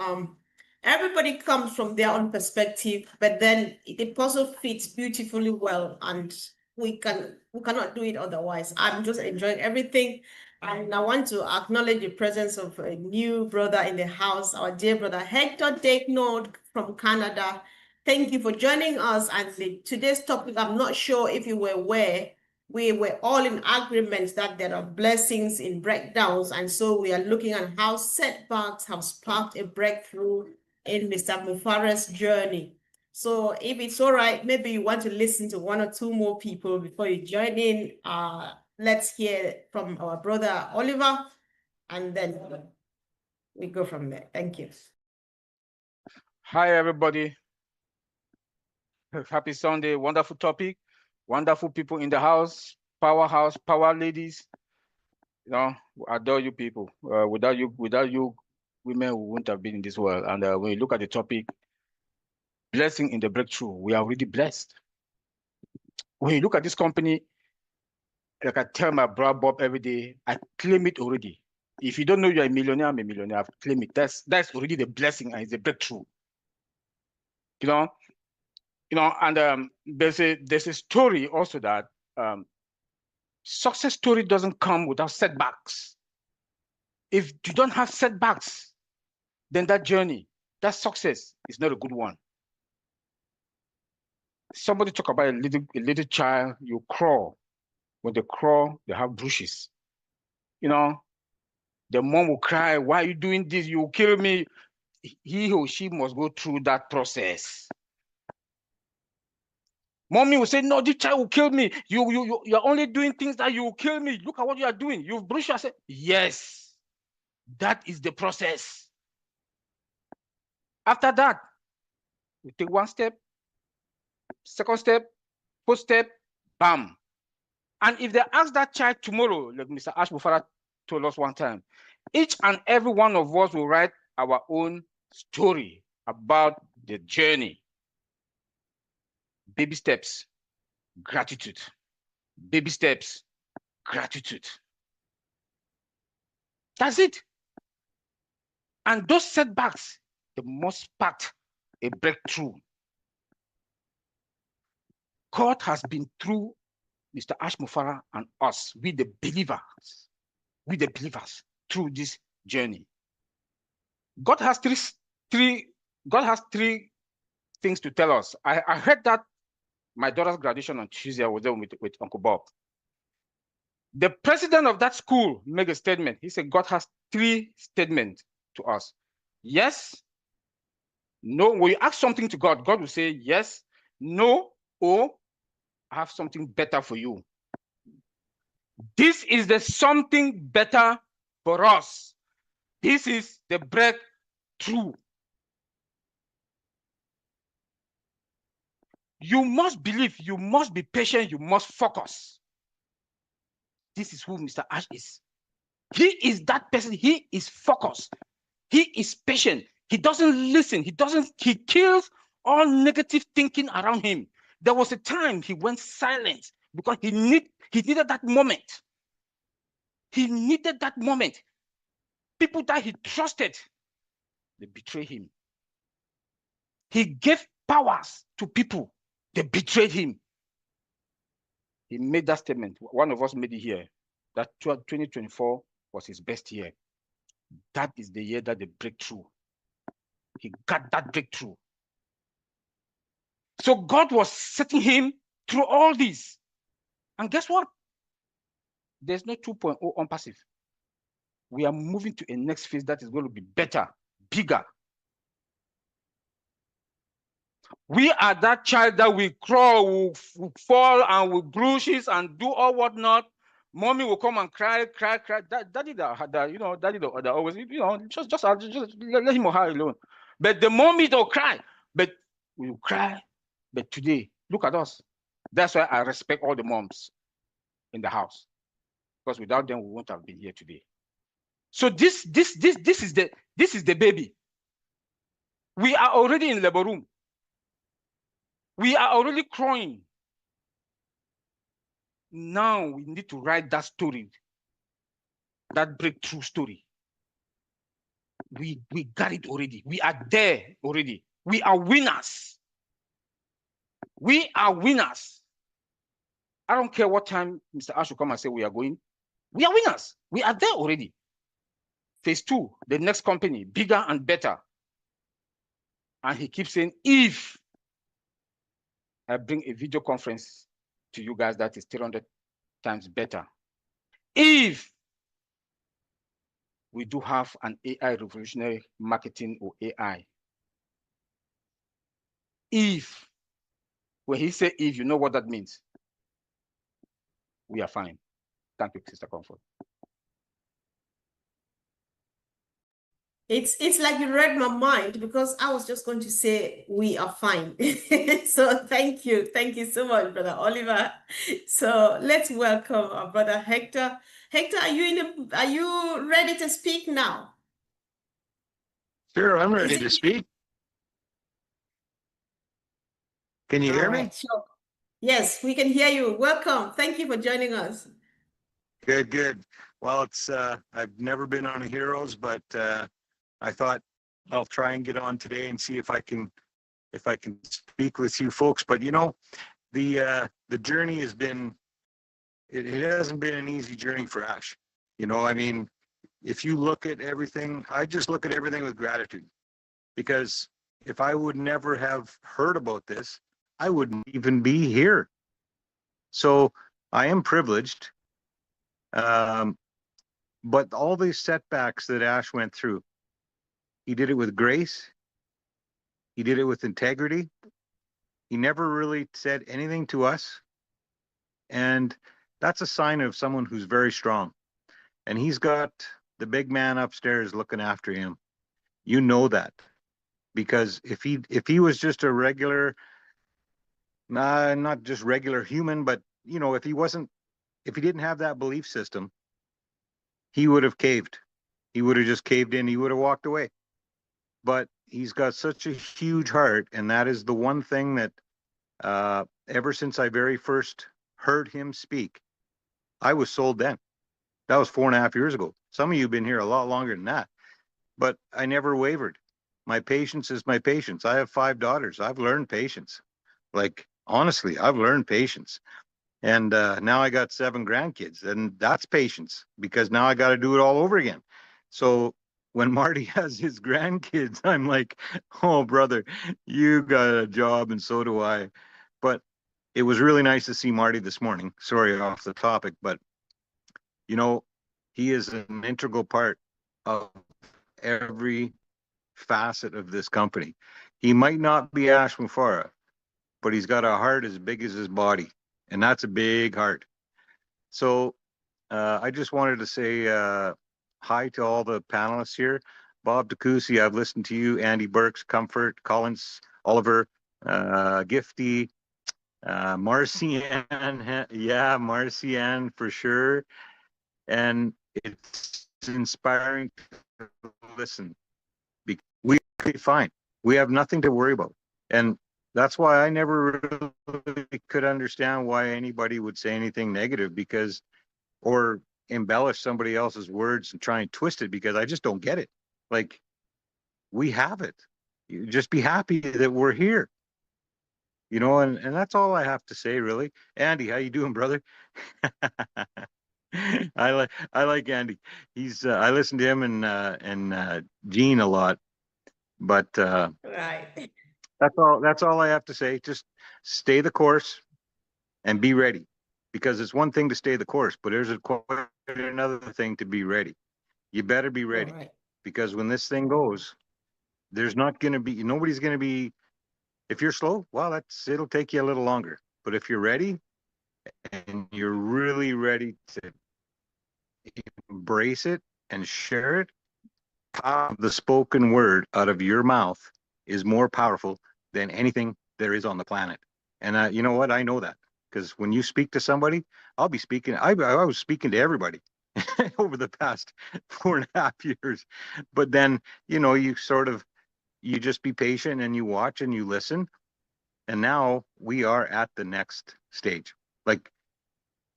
everybody comes from their own perspective, but then it also fits beautifully well, and we cannot do it otherwise. I'm just enjoying everything. And I want to acknowledge the presence of a new brother in the house, our dear brother Hector Dakenord from Canada. Thank you for joining us. And today's topic, I'm not sure if you were aware, we were all in agreement that there are blessings in breakdowns. And so we are looking at how setbacks have sparked a breakthrough in Mr. Mufara's journey. So if it's all right, maybe you want to listen to one or two more people before you join in. Let's hear from our brother Oliver, and then we go from there. Thank you. Hi, everybody. Happy Sunday. Wonderful topic. Wonderful people in the house. Powerhouse, power ladies. You know, I adore you people. Without you, women, we wouldn't have been in this world. And when you look at the topic, blessing in the breakthrough, we are already blessed. When you look at this company, like I tell my brother Bob every day, I claim it already. If you don't know you're a millionaire, I'm a millionaire. I've claimed it. That's already the blessing and it's a breakthrough. You know, and there's a story also that success story doesn't come without setbacks. If you don't have setbacks, then that journey, that success is not a good one. Somebody talk about a little child, you crawl. When they crawl, they have bruises. You know, the mom will cry, why are you doing this? You will kill me. He or she must go through that process. Mommy will say, no, this child will kill me. You're only doing things that you will kill me. Look at what you are doing. You've bruised yourself. Yes, that is the process. After that, you take one step, second step, fourth step, bam. And if they ask that child tomorrow, like Mr. Ash Bufara told us one time, each and every one of us will write our own story about the journey. Baby steps, gratitude. Baby steps, gratitude. That's it. And those setbacks, they must spark a breakthrough. God has been through Mr. Ash Mufara and us, we the believers, through this journey. God has three things to tell us. I heard that my daughter's graduation on Tuesday. I was there with Uncle Bob. The president of that school made a statement. He said God has three statements to us. Yes, no. When you ask something to God, God will say yes, no, or I have something better for you. This is the something better for us. This is the breakthrough. You must believe, you must be patient, you must focus. This is who Mr. Ash is. He is that person. He is focused. He is patient. He doesn't listen. He kills all negative thinking around him. There was a time he went silent because he needed that moment. He needed that moment. People that he trusted, they betrayed him. He gave powers to people, they betrayed him. He made that statement. One of us made it here, that 2024 was his best year. That is the year that the breakthrough. He got that breakthrough. So God was setting him through all this. And guess what? There's no 2.0 unpassive. We are moving to a next phase that is going to be better, bigger. We are that child that will crawl, will fall, and will bruises and do all whatnot. Mommy will come and cry. Daddy, daddy, always, just let him or her alone. But the mommy don't cry. But we will cry. But today, look at us. That's why I respect all the moms in the house, because without them, we won't have been here today. So this is the baby. We are already in labor room. We are already crying. Now we need to write that story, that breakthrough story. We got it already. We are there already. We are winners. We are winners. I don't care what time Mr. Ash will come and say we are going. We are winners. We are there already. Phase 2, the next company, bigger and better. And he keeps saying, if I bring a video conference to you guys that is 300 times better, if we do have an AI revolutionary marketing or AI, if, when he say if, you know what that means. We are fine. Thank you, Sister Comfort. It's like you read my mind, because I was just going to say we are fine. So thank you so much, Brother Oliver. So let's welcome our Brother Hector. Hector, are you ready to speak now? Sure, I'm ready to speak. Can you hear me? Sure. Yes, we can hear you. Welcome. Thank you for joining us. Good. Well, it's I've never been on a Heroes, but I thought I'll try and get on today and see if I can speak with you folks. But you know, the journey has been, it hasn't been an easy journey for Ash. You know, I mean, if you look at everything, I just look at everything with gratitude, because if I would never have heard about this, I wouldn't even be here. So I am privileged. But all these setbacks that Ash went through, he did it with grace. He did it with integrity. He never really said anything to us. And that's a sign of someone who's very strong. And he's got the big man upstairs looking after him. You know that. Because if he was just a regular, not just regular human, but you know, if he didn't have that belief system, he would have caved. He would have just caved in. He would have walked away. But he's got such a huge heart, and that is the one thing that ever since I very first heard him speak, I was sold then. That was 4.5 years ago. Some of you have been here a lot longer than that. but I never wavered. My patience is my patience. I have 5 daughters. I've learned patience. Like, honestly, I've learned patience. And now I got 7 grandkids, and that's patience because now I got to do it all over again. So when Marty has his grandkids, I'm like, oh, brother, you got a job, and so do I. But it was really nice to see Marty this morning. Sorry, off the topic, but you know, he is an integral part of every facet of this company. He might not be Ash Mufara, but he's got a heart as big as his body, and that's a big heart. So I just wanted to say hi to all the panelists here. Bob DeCoucy, I've listened to you, Andy Berks, Comfort, Collins, Oliver, Gifty, Marcianne, yeah, Marcianne for sure. And it's inspiring to listen. We fine. We have nothing to worry about. And that's why I never really could understand why anybody would say anything negative because, or embellish somebody else's words and try and twist it because I just don't get it. Like, we have it. You just be happy that we're here. You know, and that's all I have to say, really. Andy, how you doing, brother? I like Andy. He's I listen to him and Gene a lot, but Right. that's all I have to say. Just stay the course and be ready, because it's one thing to stay the course, but there's quite another thing to be ready. You better be ready, Right. because when this thing goes, there's not going to be nobody's going to be. If you're slow, well, it'll take you a little longer. But if you're ready and you're really ready to embrace it and share it, the spoken word out of your mouth is more powerful than anything there is on the planet. And you know what? I know that because when you speak to somebody, I'll be speaking. I was speaking to everybody over the past 4.5 years. But then, you just be patient and you watch and you listen. And now we are at the next stage. Like,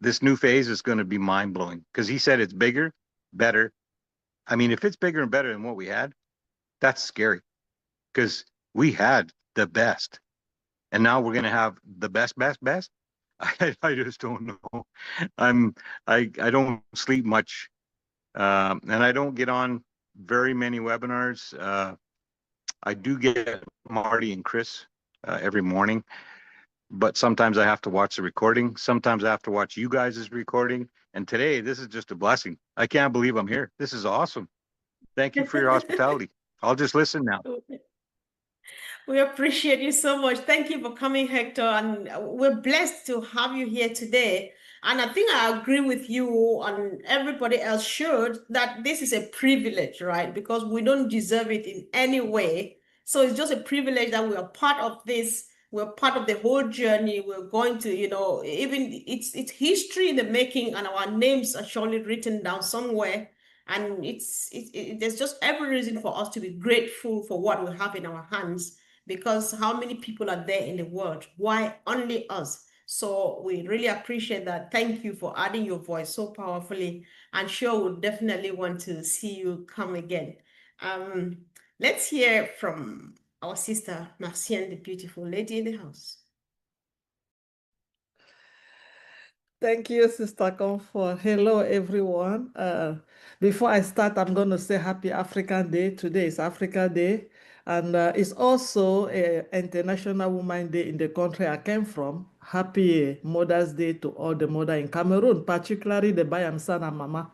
this new phase is going to be mind blowing because he said it's bigger, better. I mean, if it's bigger and better than what we had, that's scary because we had the best. And now we're going to have the best. I just don't know. I don't sleep much. And I don't get on very many webinars. I do get Marty and Chris every morning, but sometimes I have to watch the recording. Sometimes I have to watch you guys' recording. And today, this is just a blessing. I can't believe I'm here. This is awesome. Thank you for your hospitality. I'll just listen now. We appreciate you so much. Thank you for coming, Hector. And we're blessed to have you here today. And I think I agree with you, and everybody else should, that this is a privilege, right? Because we don't deserve it in any way. So it's just a privilege that we are part of this. We're part of the whole journey. We're going to, even it's history in the making, and our names are surely written down somewhere. And there's just every reason for us to be grateful for what we have in our hands, because how many people are there in the world? Why only us? So we really appreciate that. Thank you for adding your voice so powerfully. I'm sure we'll definitely want to see you come again. Let's hear from our sister, Marcianne, the beautiful lady in the house. Thank you, Sister Comfort. Hello, everyone. Before I start, I'm going to say Happy African Day. Today is Africa Day, and it's also International Women's Day in the country I came from. Happy Mother's Day to all the mothers in Cameroon, particularly the Bayamsan and Mama,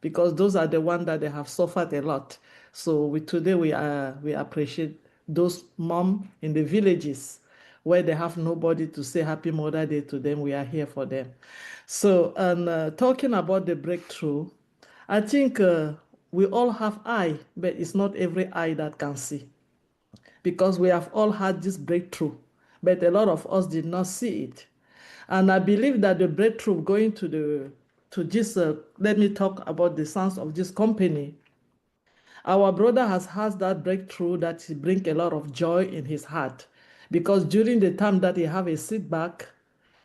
because those are the ones that they have suffered a lot. So today we appreciate those moms in the villages where they have nobody to say Happy Mother's Day to them. We are here for them. So, talking about the breakthrough, I think we all have eye, but it's not every eye that can see, because we have all had this breakthrough, but a lot of us did not see it. And I believe that the breakthrough going to this, let me talk about the sons of this company. Our brother has had that breakthrough that brings a lot of joy in his heart, because during the time that he have a setback,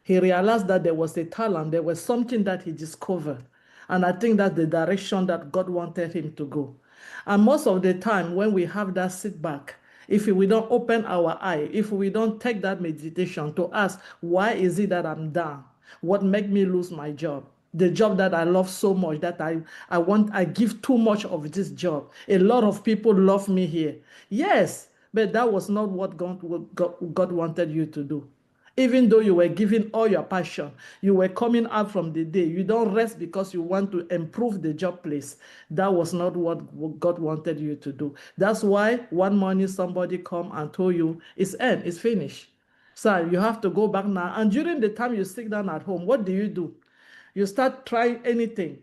he realized that there was a talent, there was something that he discovered. And I think that's the direction that God wanted him to go. And most of the time when we have that setback, if we don't open our eye, if we don't take that meditation to ask, why is it that I'm down? What make me lose my job? The job that I love so much that I give too much of this job. A lot of people love me here. Yes, but that was not what God wanted you to do. Even though you were giving all your passion, you were coming out from the day. You don't rest because you want to improve the job place. That was not what God wanted you to do. That's why one morning somebody come and told you, it's end, it's finished. So you have to go back now. And during the time you sit down at home, what do? You start trying anything.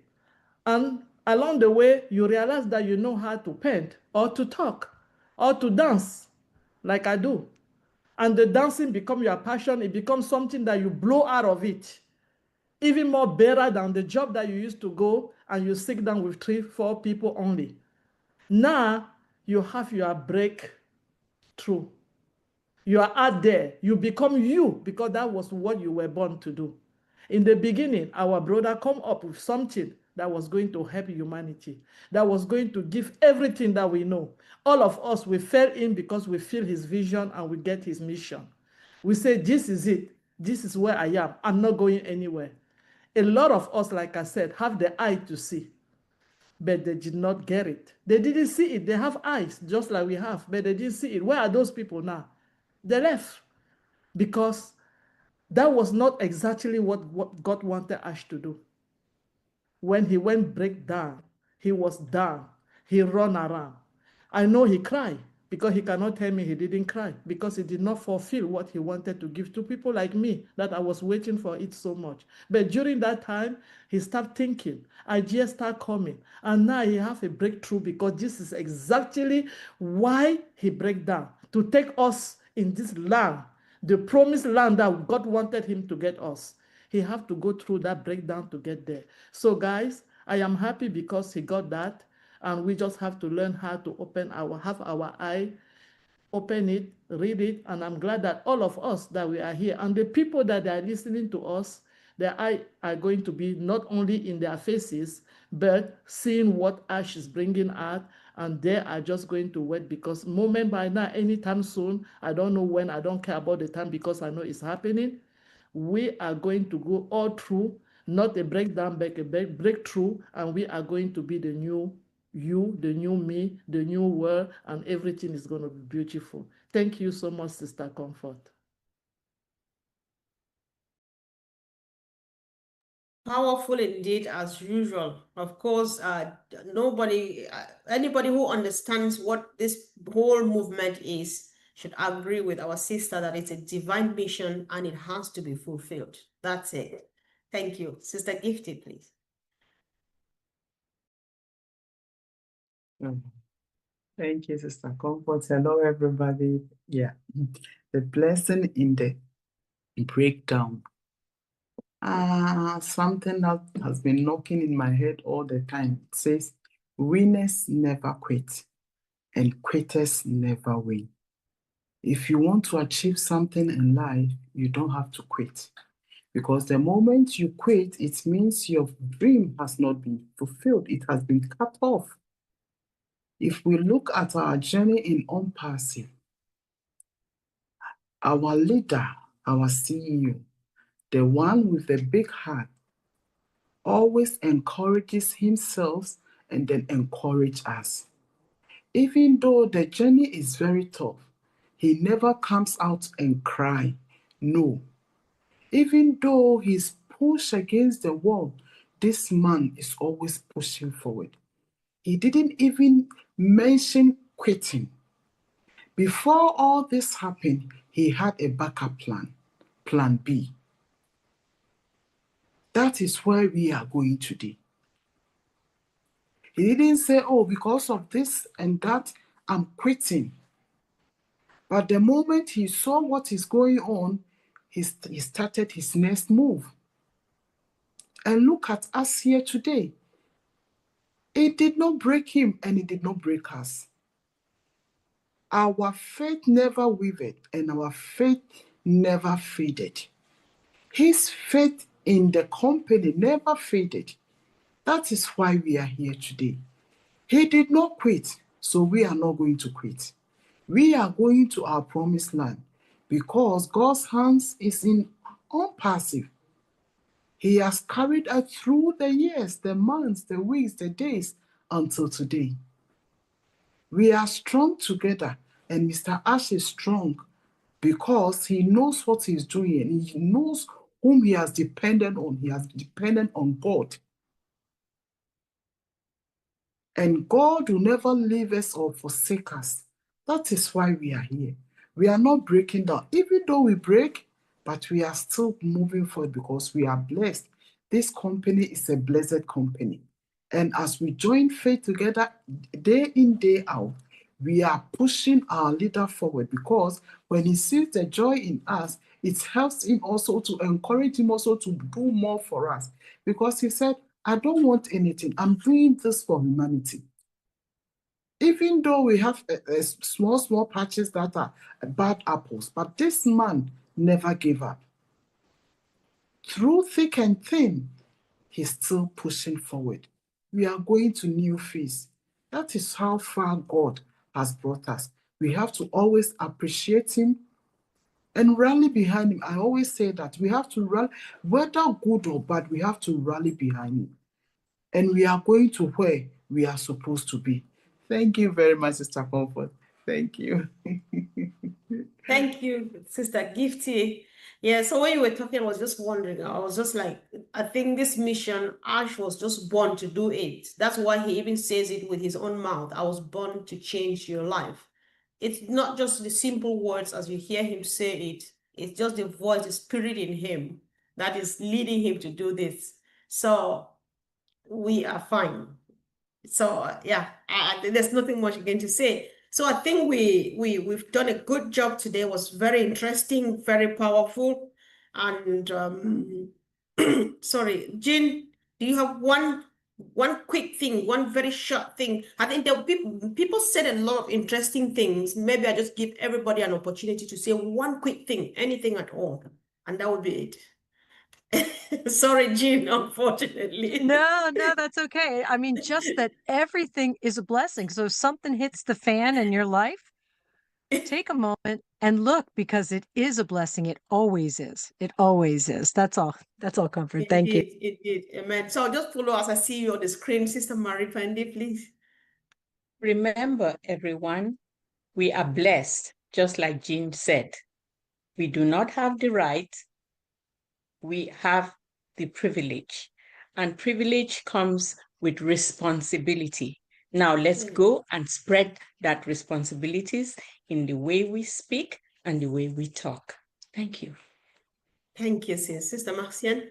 And along the way, you realize that you know how to paint or to talk or to dance like I do. And the dancing becomes your passion. It becomes something that you blow out of it. Even more better than the job that you used to go and you sit down with 3-4 people only. Now you have your breakthrough. You are out there. You become you because that was what you were born to do. In the beginning, our brother come up with something that was going to help humanity, that was going to give everything that we know. All of us, we fell in because we feel his vision and we get his mission. We say, this is it. This is where I am. I'm not going anywhere. A lot of us, like I said, have the eye to see, but they did not get it. They didn't see it. They have eyes, just like we have, but they didn't see it. Where are those people now? They left because that was not exactly what God wanted us to do. When he went break down, he was down. He run around. I know he cried because he cannot tell me he didn't cry because he did not fulfill what he wanted to give to people like me that I was waiting for it so much. But during that time, he started thinking, ideas start coming. And now he have a breakthrough because this is exactly why he break down, to take us in this land, the promised land that God wanted him to get us. He have to go through that breakdown to get there. So guys, I am happy because he got that. And we just have to learn how to have our eye, open it, read it. And I'm glad that all of us that we are here and the people that are listening to us, their eye are going to be not only in their faces, but seeing what Ash is bringing out. And they are just going to wait because moment by now, anytime soon, I don't know when, I don't care about the time because I know it's happening. We are going to go all through, not a breakdown, but a breakthrough, and we are going to be the new you, the new me, the new world, and everything is going to be beautiful. Thank you so much, Sister Comfort. Powerful indeed, as usual. Of course, anybody who understands what this whole movement is should agree with our sister that it's a divine mission and it has to be fulfilled. That's it. Thank you. Sister Gifted, please. Thank you, Sister Comfort. Hello, everybody. Yeah, the blessing in the breakdown. Something that has been knocking in my head all the time. It says, winners never quit and quitters never win. If you want to achieve something in life, you don't have to quit. Because the moment you quit, it means your dream has not been fulfilled. It has been cut off. If we look at our journey in ONPASSIVE, our leader, our CEO, the one with the big heart, always encourages himself and then encourages us. Even though the journey is very tough, he never comes out and cry. No. Even though he's pushed against the wall, this man is always pushing forward. He didn't even mention quitting. Before all this happened, he had a backup plan, plan B. That is where we are going today. He didn't say, oh, because of this and that, I'm quitting. But the moment he saw what is going on, he started his next move. And look at us here today. It did not break him and it did not break us. Our faith never wavered and our faith never faded. His faith in the company never faded. That is why we are here today. He did not quit, so we are not going to quit. We are going to our promised land because God's hands is in unpassive. He has carried us through the years, the months, the weeks, the days until today. We are strong together, and Mr. Ash is strong because he knows what he's doing and he knows whom he has depended on. He has depended on God. And God will never leave us or forsake us. That is why we are here. We are not breaking down. Even though we break, but we are still moving forward because we are blessed. This company is a blessed company. And as we join faith together day in, day out, we are pushing our leader forward because when he sees the joy in us, it helps him also to encourage him also to do more for us. Because he said, I don't want anything. I'm doing this for humanity. Even though we have small patches that are bad apples, but this man never gave up. Through thick and thin, he's still pushing forward. We are going to new phase. That is how far God has brought us. We have to always appreciate him and rally behind him. I always say that we have to rally, whether good or bad, we have to rally behind him. And we are going to where we are supposed to be. Thank you very much, Sister Comfort. Thank you. Thank you, Sister Gifty. Yeah, so when you were talking, I was just wondering, I was just like, I think this mission, Ash was just born to do it. That's why he even says it with his own mouth. I was born to change your life. It's not just the simple words as you hear him say it. It's just the voice, the spirit in him that is leading him to do this. So we are fine. So yeah, there's nothing much again to say. So I think we've done a good job today. It was very interesting, very powerful. And sorry, Jean, do you have one quick thing, one very short thing? I think there people said a lot of interesting things. Maybe I just give everybody an opportunity to say one quick thing, anything at all, and that would be it. Sorry, Jean, unfortunately. No, that's okay. I mean, just that everything is a blessing. So if something hits the fan in your life, take a moment and look because it is a blessing. It always is. It always is. That's all. That's all, Comfort. Thank you. It did. Amen. So just follow as I see you on the screen, Sister Marie Pandy, please. Remember, everyone, we are blessed, just like Jean said. We do not have the right, we have the privilege. And privilege comes with responsibility. Now let's go and spread that responsibilities in the way we speak and the way we talk. Thank you. Thank you, sis. Sister Marcienne.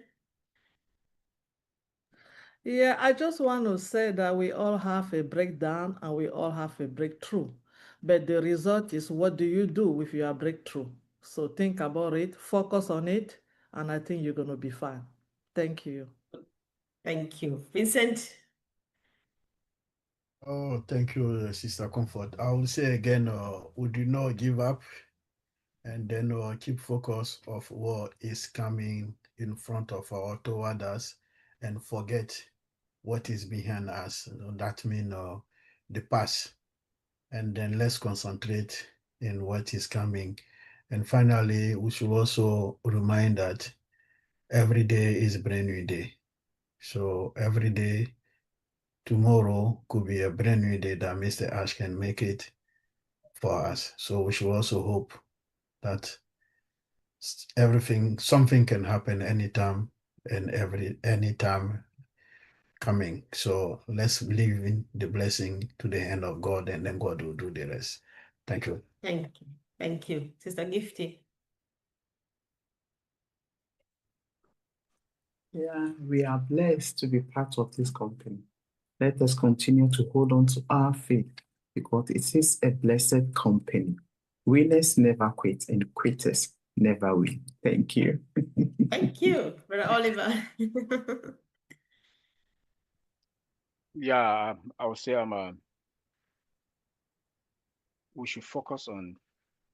Yeah, I just want to say that we all have a breakdown and we all have a breakthrough. But the result is, what do you do with your breakthrough? So think about it, focus on it, and I think you're going to be fine. Thank you. Thank you. Vincent. Oh, thank you, Sister Comfort. I will say again, we do not give up and then keep focus of what is coming in front of our toward us and forget what is behind us. That means the past. And then let's concentrate in what is coming. And finally, we should also remind that every day is a brand new day. So every day, tomorrow could be a brand new day that Mr. Ash can make it for us. So we should also hope that something can happen anytime and anytime coming. So let's believe in the blessing to the hand of God, and then God will do the rest. Thank you. Thank you. Thank you. Sister Gifty. Yeah, we are blessed to be part of this company. Let us continue to hold on to our faith because it is a blessed company. Winners never quit and quitters never win. Thank you. Thank you, Brother Oliver. Yeah, I would say we should focus on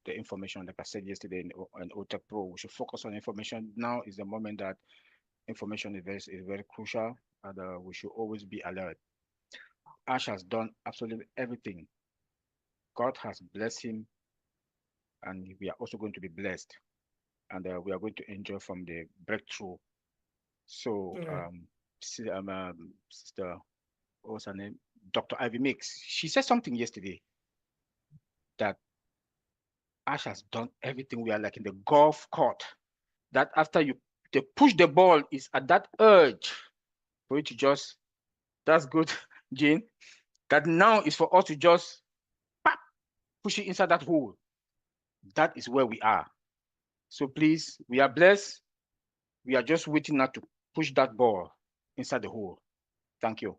the information, like I said yesterday in OTEC Pro. We should focus on information. Now is the moment that information is very crucial, and we should always be alert. Ash has done absolutely everything. God has blessed him, and we are also going to be blessed, and we are going to enjoy from the breakthrough. So, Sister, what's her name? Dr. Ivy Mix. She said something yesterday that Ash has done everything. We are like in the golf court. That after they push the ball is at that urge for you to just, that's good, Jane. That now is for us to just pop, push it inside that hole. That is where we are. So please, we are blessed. We are just waiting now to push that ball inside the hole. Thank you.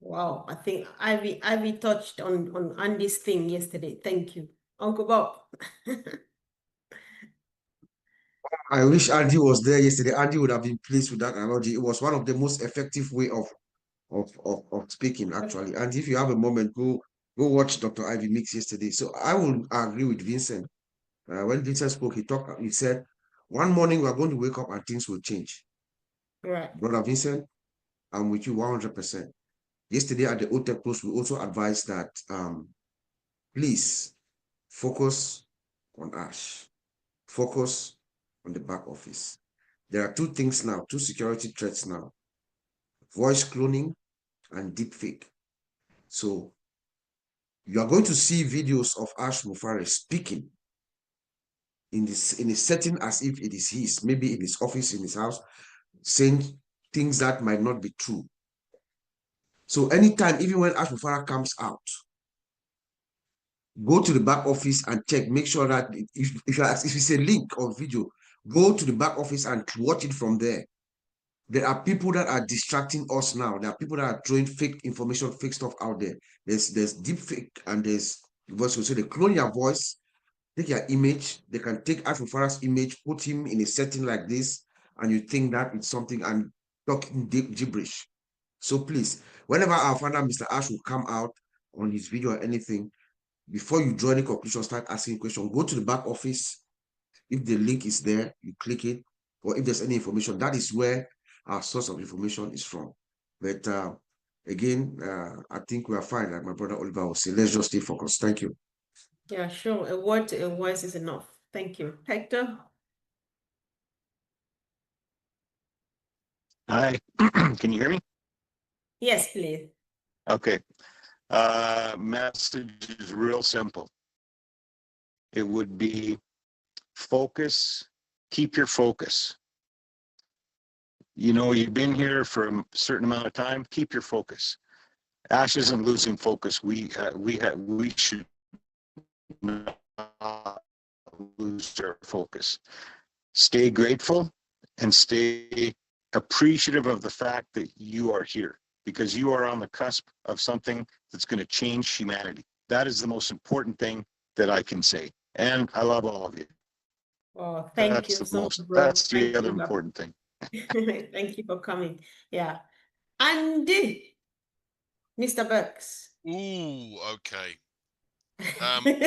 Wow, I think Ivy touched on Andy's thing yesterday. Thank you, Uncle Bob. I wish Andy was there yesterday. Andy would have been pleased with that analogy. It was one of the most effective way of speaking, actually. And if you have a moment, go watch Dr. Ivy Mix yesterday. So I will agree with Vincent. When Vincent spoke, he said, one morning we are going to wake up and things will change. Right. Brother Vincent, I'm with you 100%. Yesterday at the OTEP Post, we also advised that please focus on Ash. Focus on the back office. There are two things now, two security threats now: voice cloning and deepfake. So you are going to see videos of Ash Mufare speaking in a setting as if it is his, maybe in his office, in his house, saying things that might not be true. So anytime, even when Ash Mufara comes out, go to the back office and check, make sure that if it's a link or video, go to the back office and watch it from there. There are people that are distracting us now. There are people that are throwing fake information, fake stuff out there. There's deep fake and there's voice. So they clone your voice, take your image. They can take Ash Mufara's image, put him in a setting like this, and you think that it's something and talking gibberish. So please, whenever our father, Mr. Ash, will come out on his video or anything, before you draw any conclusion, start asking questions. Go to the back office. If the link is there, you click it. Or if there's any information, that is where our source of information is from. But again, I think we are fine. Like my brother Oliver will say, let's just stay focused. Thank you. Yeah, sure. A word to a voice is enough. Thank you. Hector? Hi, can you hear me? Yes, please. Okay. Message is real simple. It would be focus, keep your focus. You know, you've been here for a certain amount of time, keep your focus. Ash isn't losing focus. We should not lose our focus. Stay grateful and stay appreciative of the fact that you are here, because you are on the cusp of something that's going to change humanity. That is the most important thing that I can say. And I love all of you. Oh, thank you so much, bro. That's the other important thing. Thank you for coming. Yeah. Andy, Mr. Berks. Ooh, okay.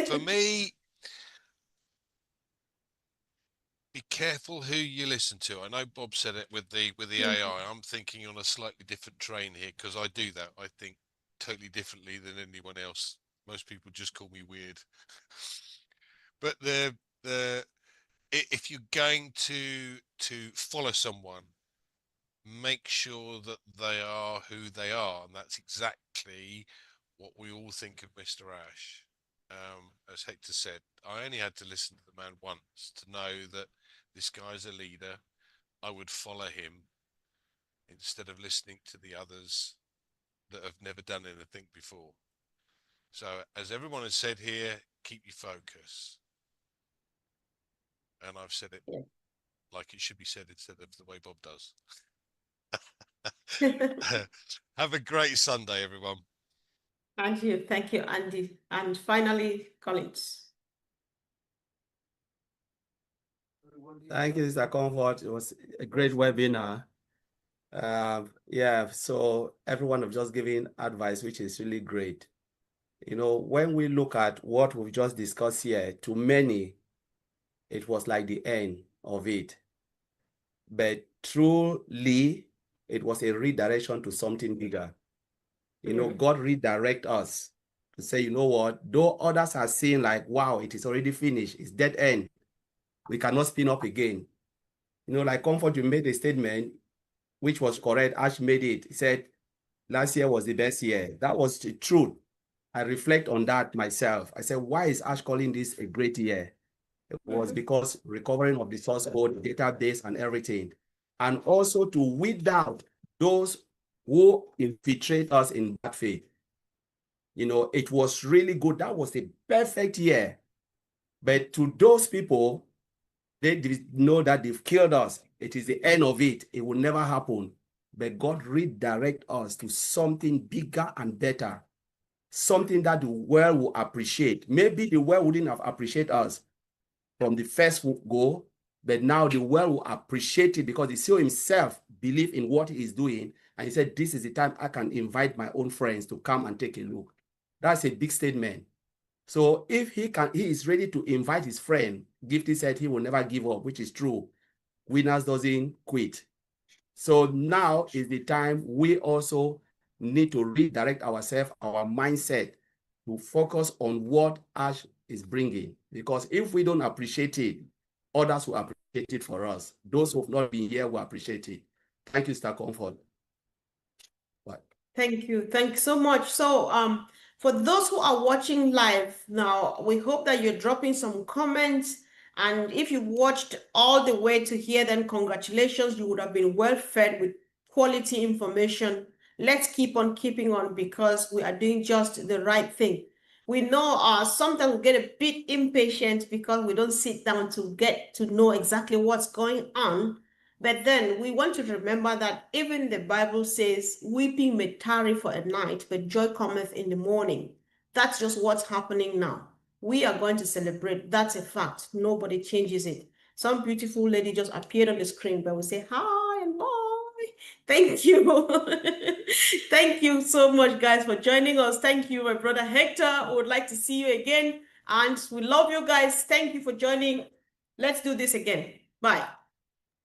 For me, be careful who you listen to. I know Bob said it with the AI. I'm thinking on a slightly different train here, because I do that. I think totally differently than anyone else. Most people just call me weird. But if you're going to follow someone, make sure that they are who they are, and that's exactly what we all think of Mr. Ash. As Hector said, I only had to listen to the man once to know that this guy's a leader. I would follow him instead of listening to the others that have never done anything before. So, as everyone has said here, keep your focus. And I've said it like it should be said instead of the way Bob does. Have a great Sunday, everyone. Thank you, Andy. And finally, Collins. Thank you, Mr. Comfort. It was a great webinar. Yeah, so everyone have just given advice, which is really great. You know, when we look at what we've just discussed here, to many, it was like the end of it. But truly, it was a redirection to something bigger. You know, God redirect us to say, you know what, though others are seeing like, wow, it is already finished, it's dead end, we cannot spin up again. You know, like Comfort, you made a statement, which was correct. Ash made it. He said, last year was the best year. That was the truth. I reflect on that myself. I said, why is Ash calling this a great year? It was because recovering of the source code, database, and everything. And also to weed out those who infiltrate us in bad faith. You know, it was really good. That was a perfect year. But to those people, they know that they've killed us. It is the end of it. It will never happen. But God redirect us to something bigger and better. Something that the world will appreciate. Maybe the world wouldn't have appreciated us from the first go, but now the world will appreciate it because he saw himself believe in what he is doing. And he said, this is the time I can invite my own friends to come and take a look. That's a big statement. So if he is ready to invite his friend. Gifty said he will never give up, which is true. Winners doesn't quit. So now is the time we also need to redirect ourselves, our mindset, to focus on what Ash is bringing. Because if we don't appreciate it, others will appreciate it for us. Those who have not been here will appreciate it. Thank you, Mr. Comfort. What? Thank you. Thanks so much. So for those who are watching live now, we hope that you're dropping some comments. And if you watched all the way to here, then congratulations. You would have been well fed with quality information. Let's keep on keeping on because we are doing just the right thing. We know sometimes we get a bit impatient because we don't sit down to get to know exactly what's going on. But then we want to remember that even the Bible says, weeping may tarry for a night, but joy cometh in the morning. That's just what's happening now. We are going to celebrate. That's a fact. Nobody changes it. Some beautiful lady just appeared on the screen, but we say, hi and bye. Thank you. Thank you so much, guys, for joining us. Thank you, my brother Hector. I would like to see you again. And we love you guys. Thank you for joining. Let's do this again. Bye.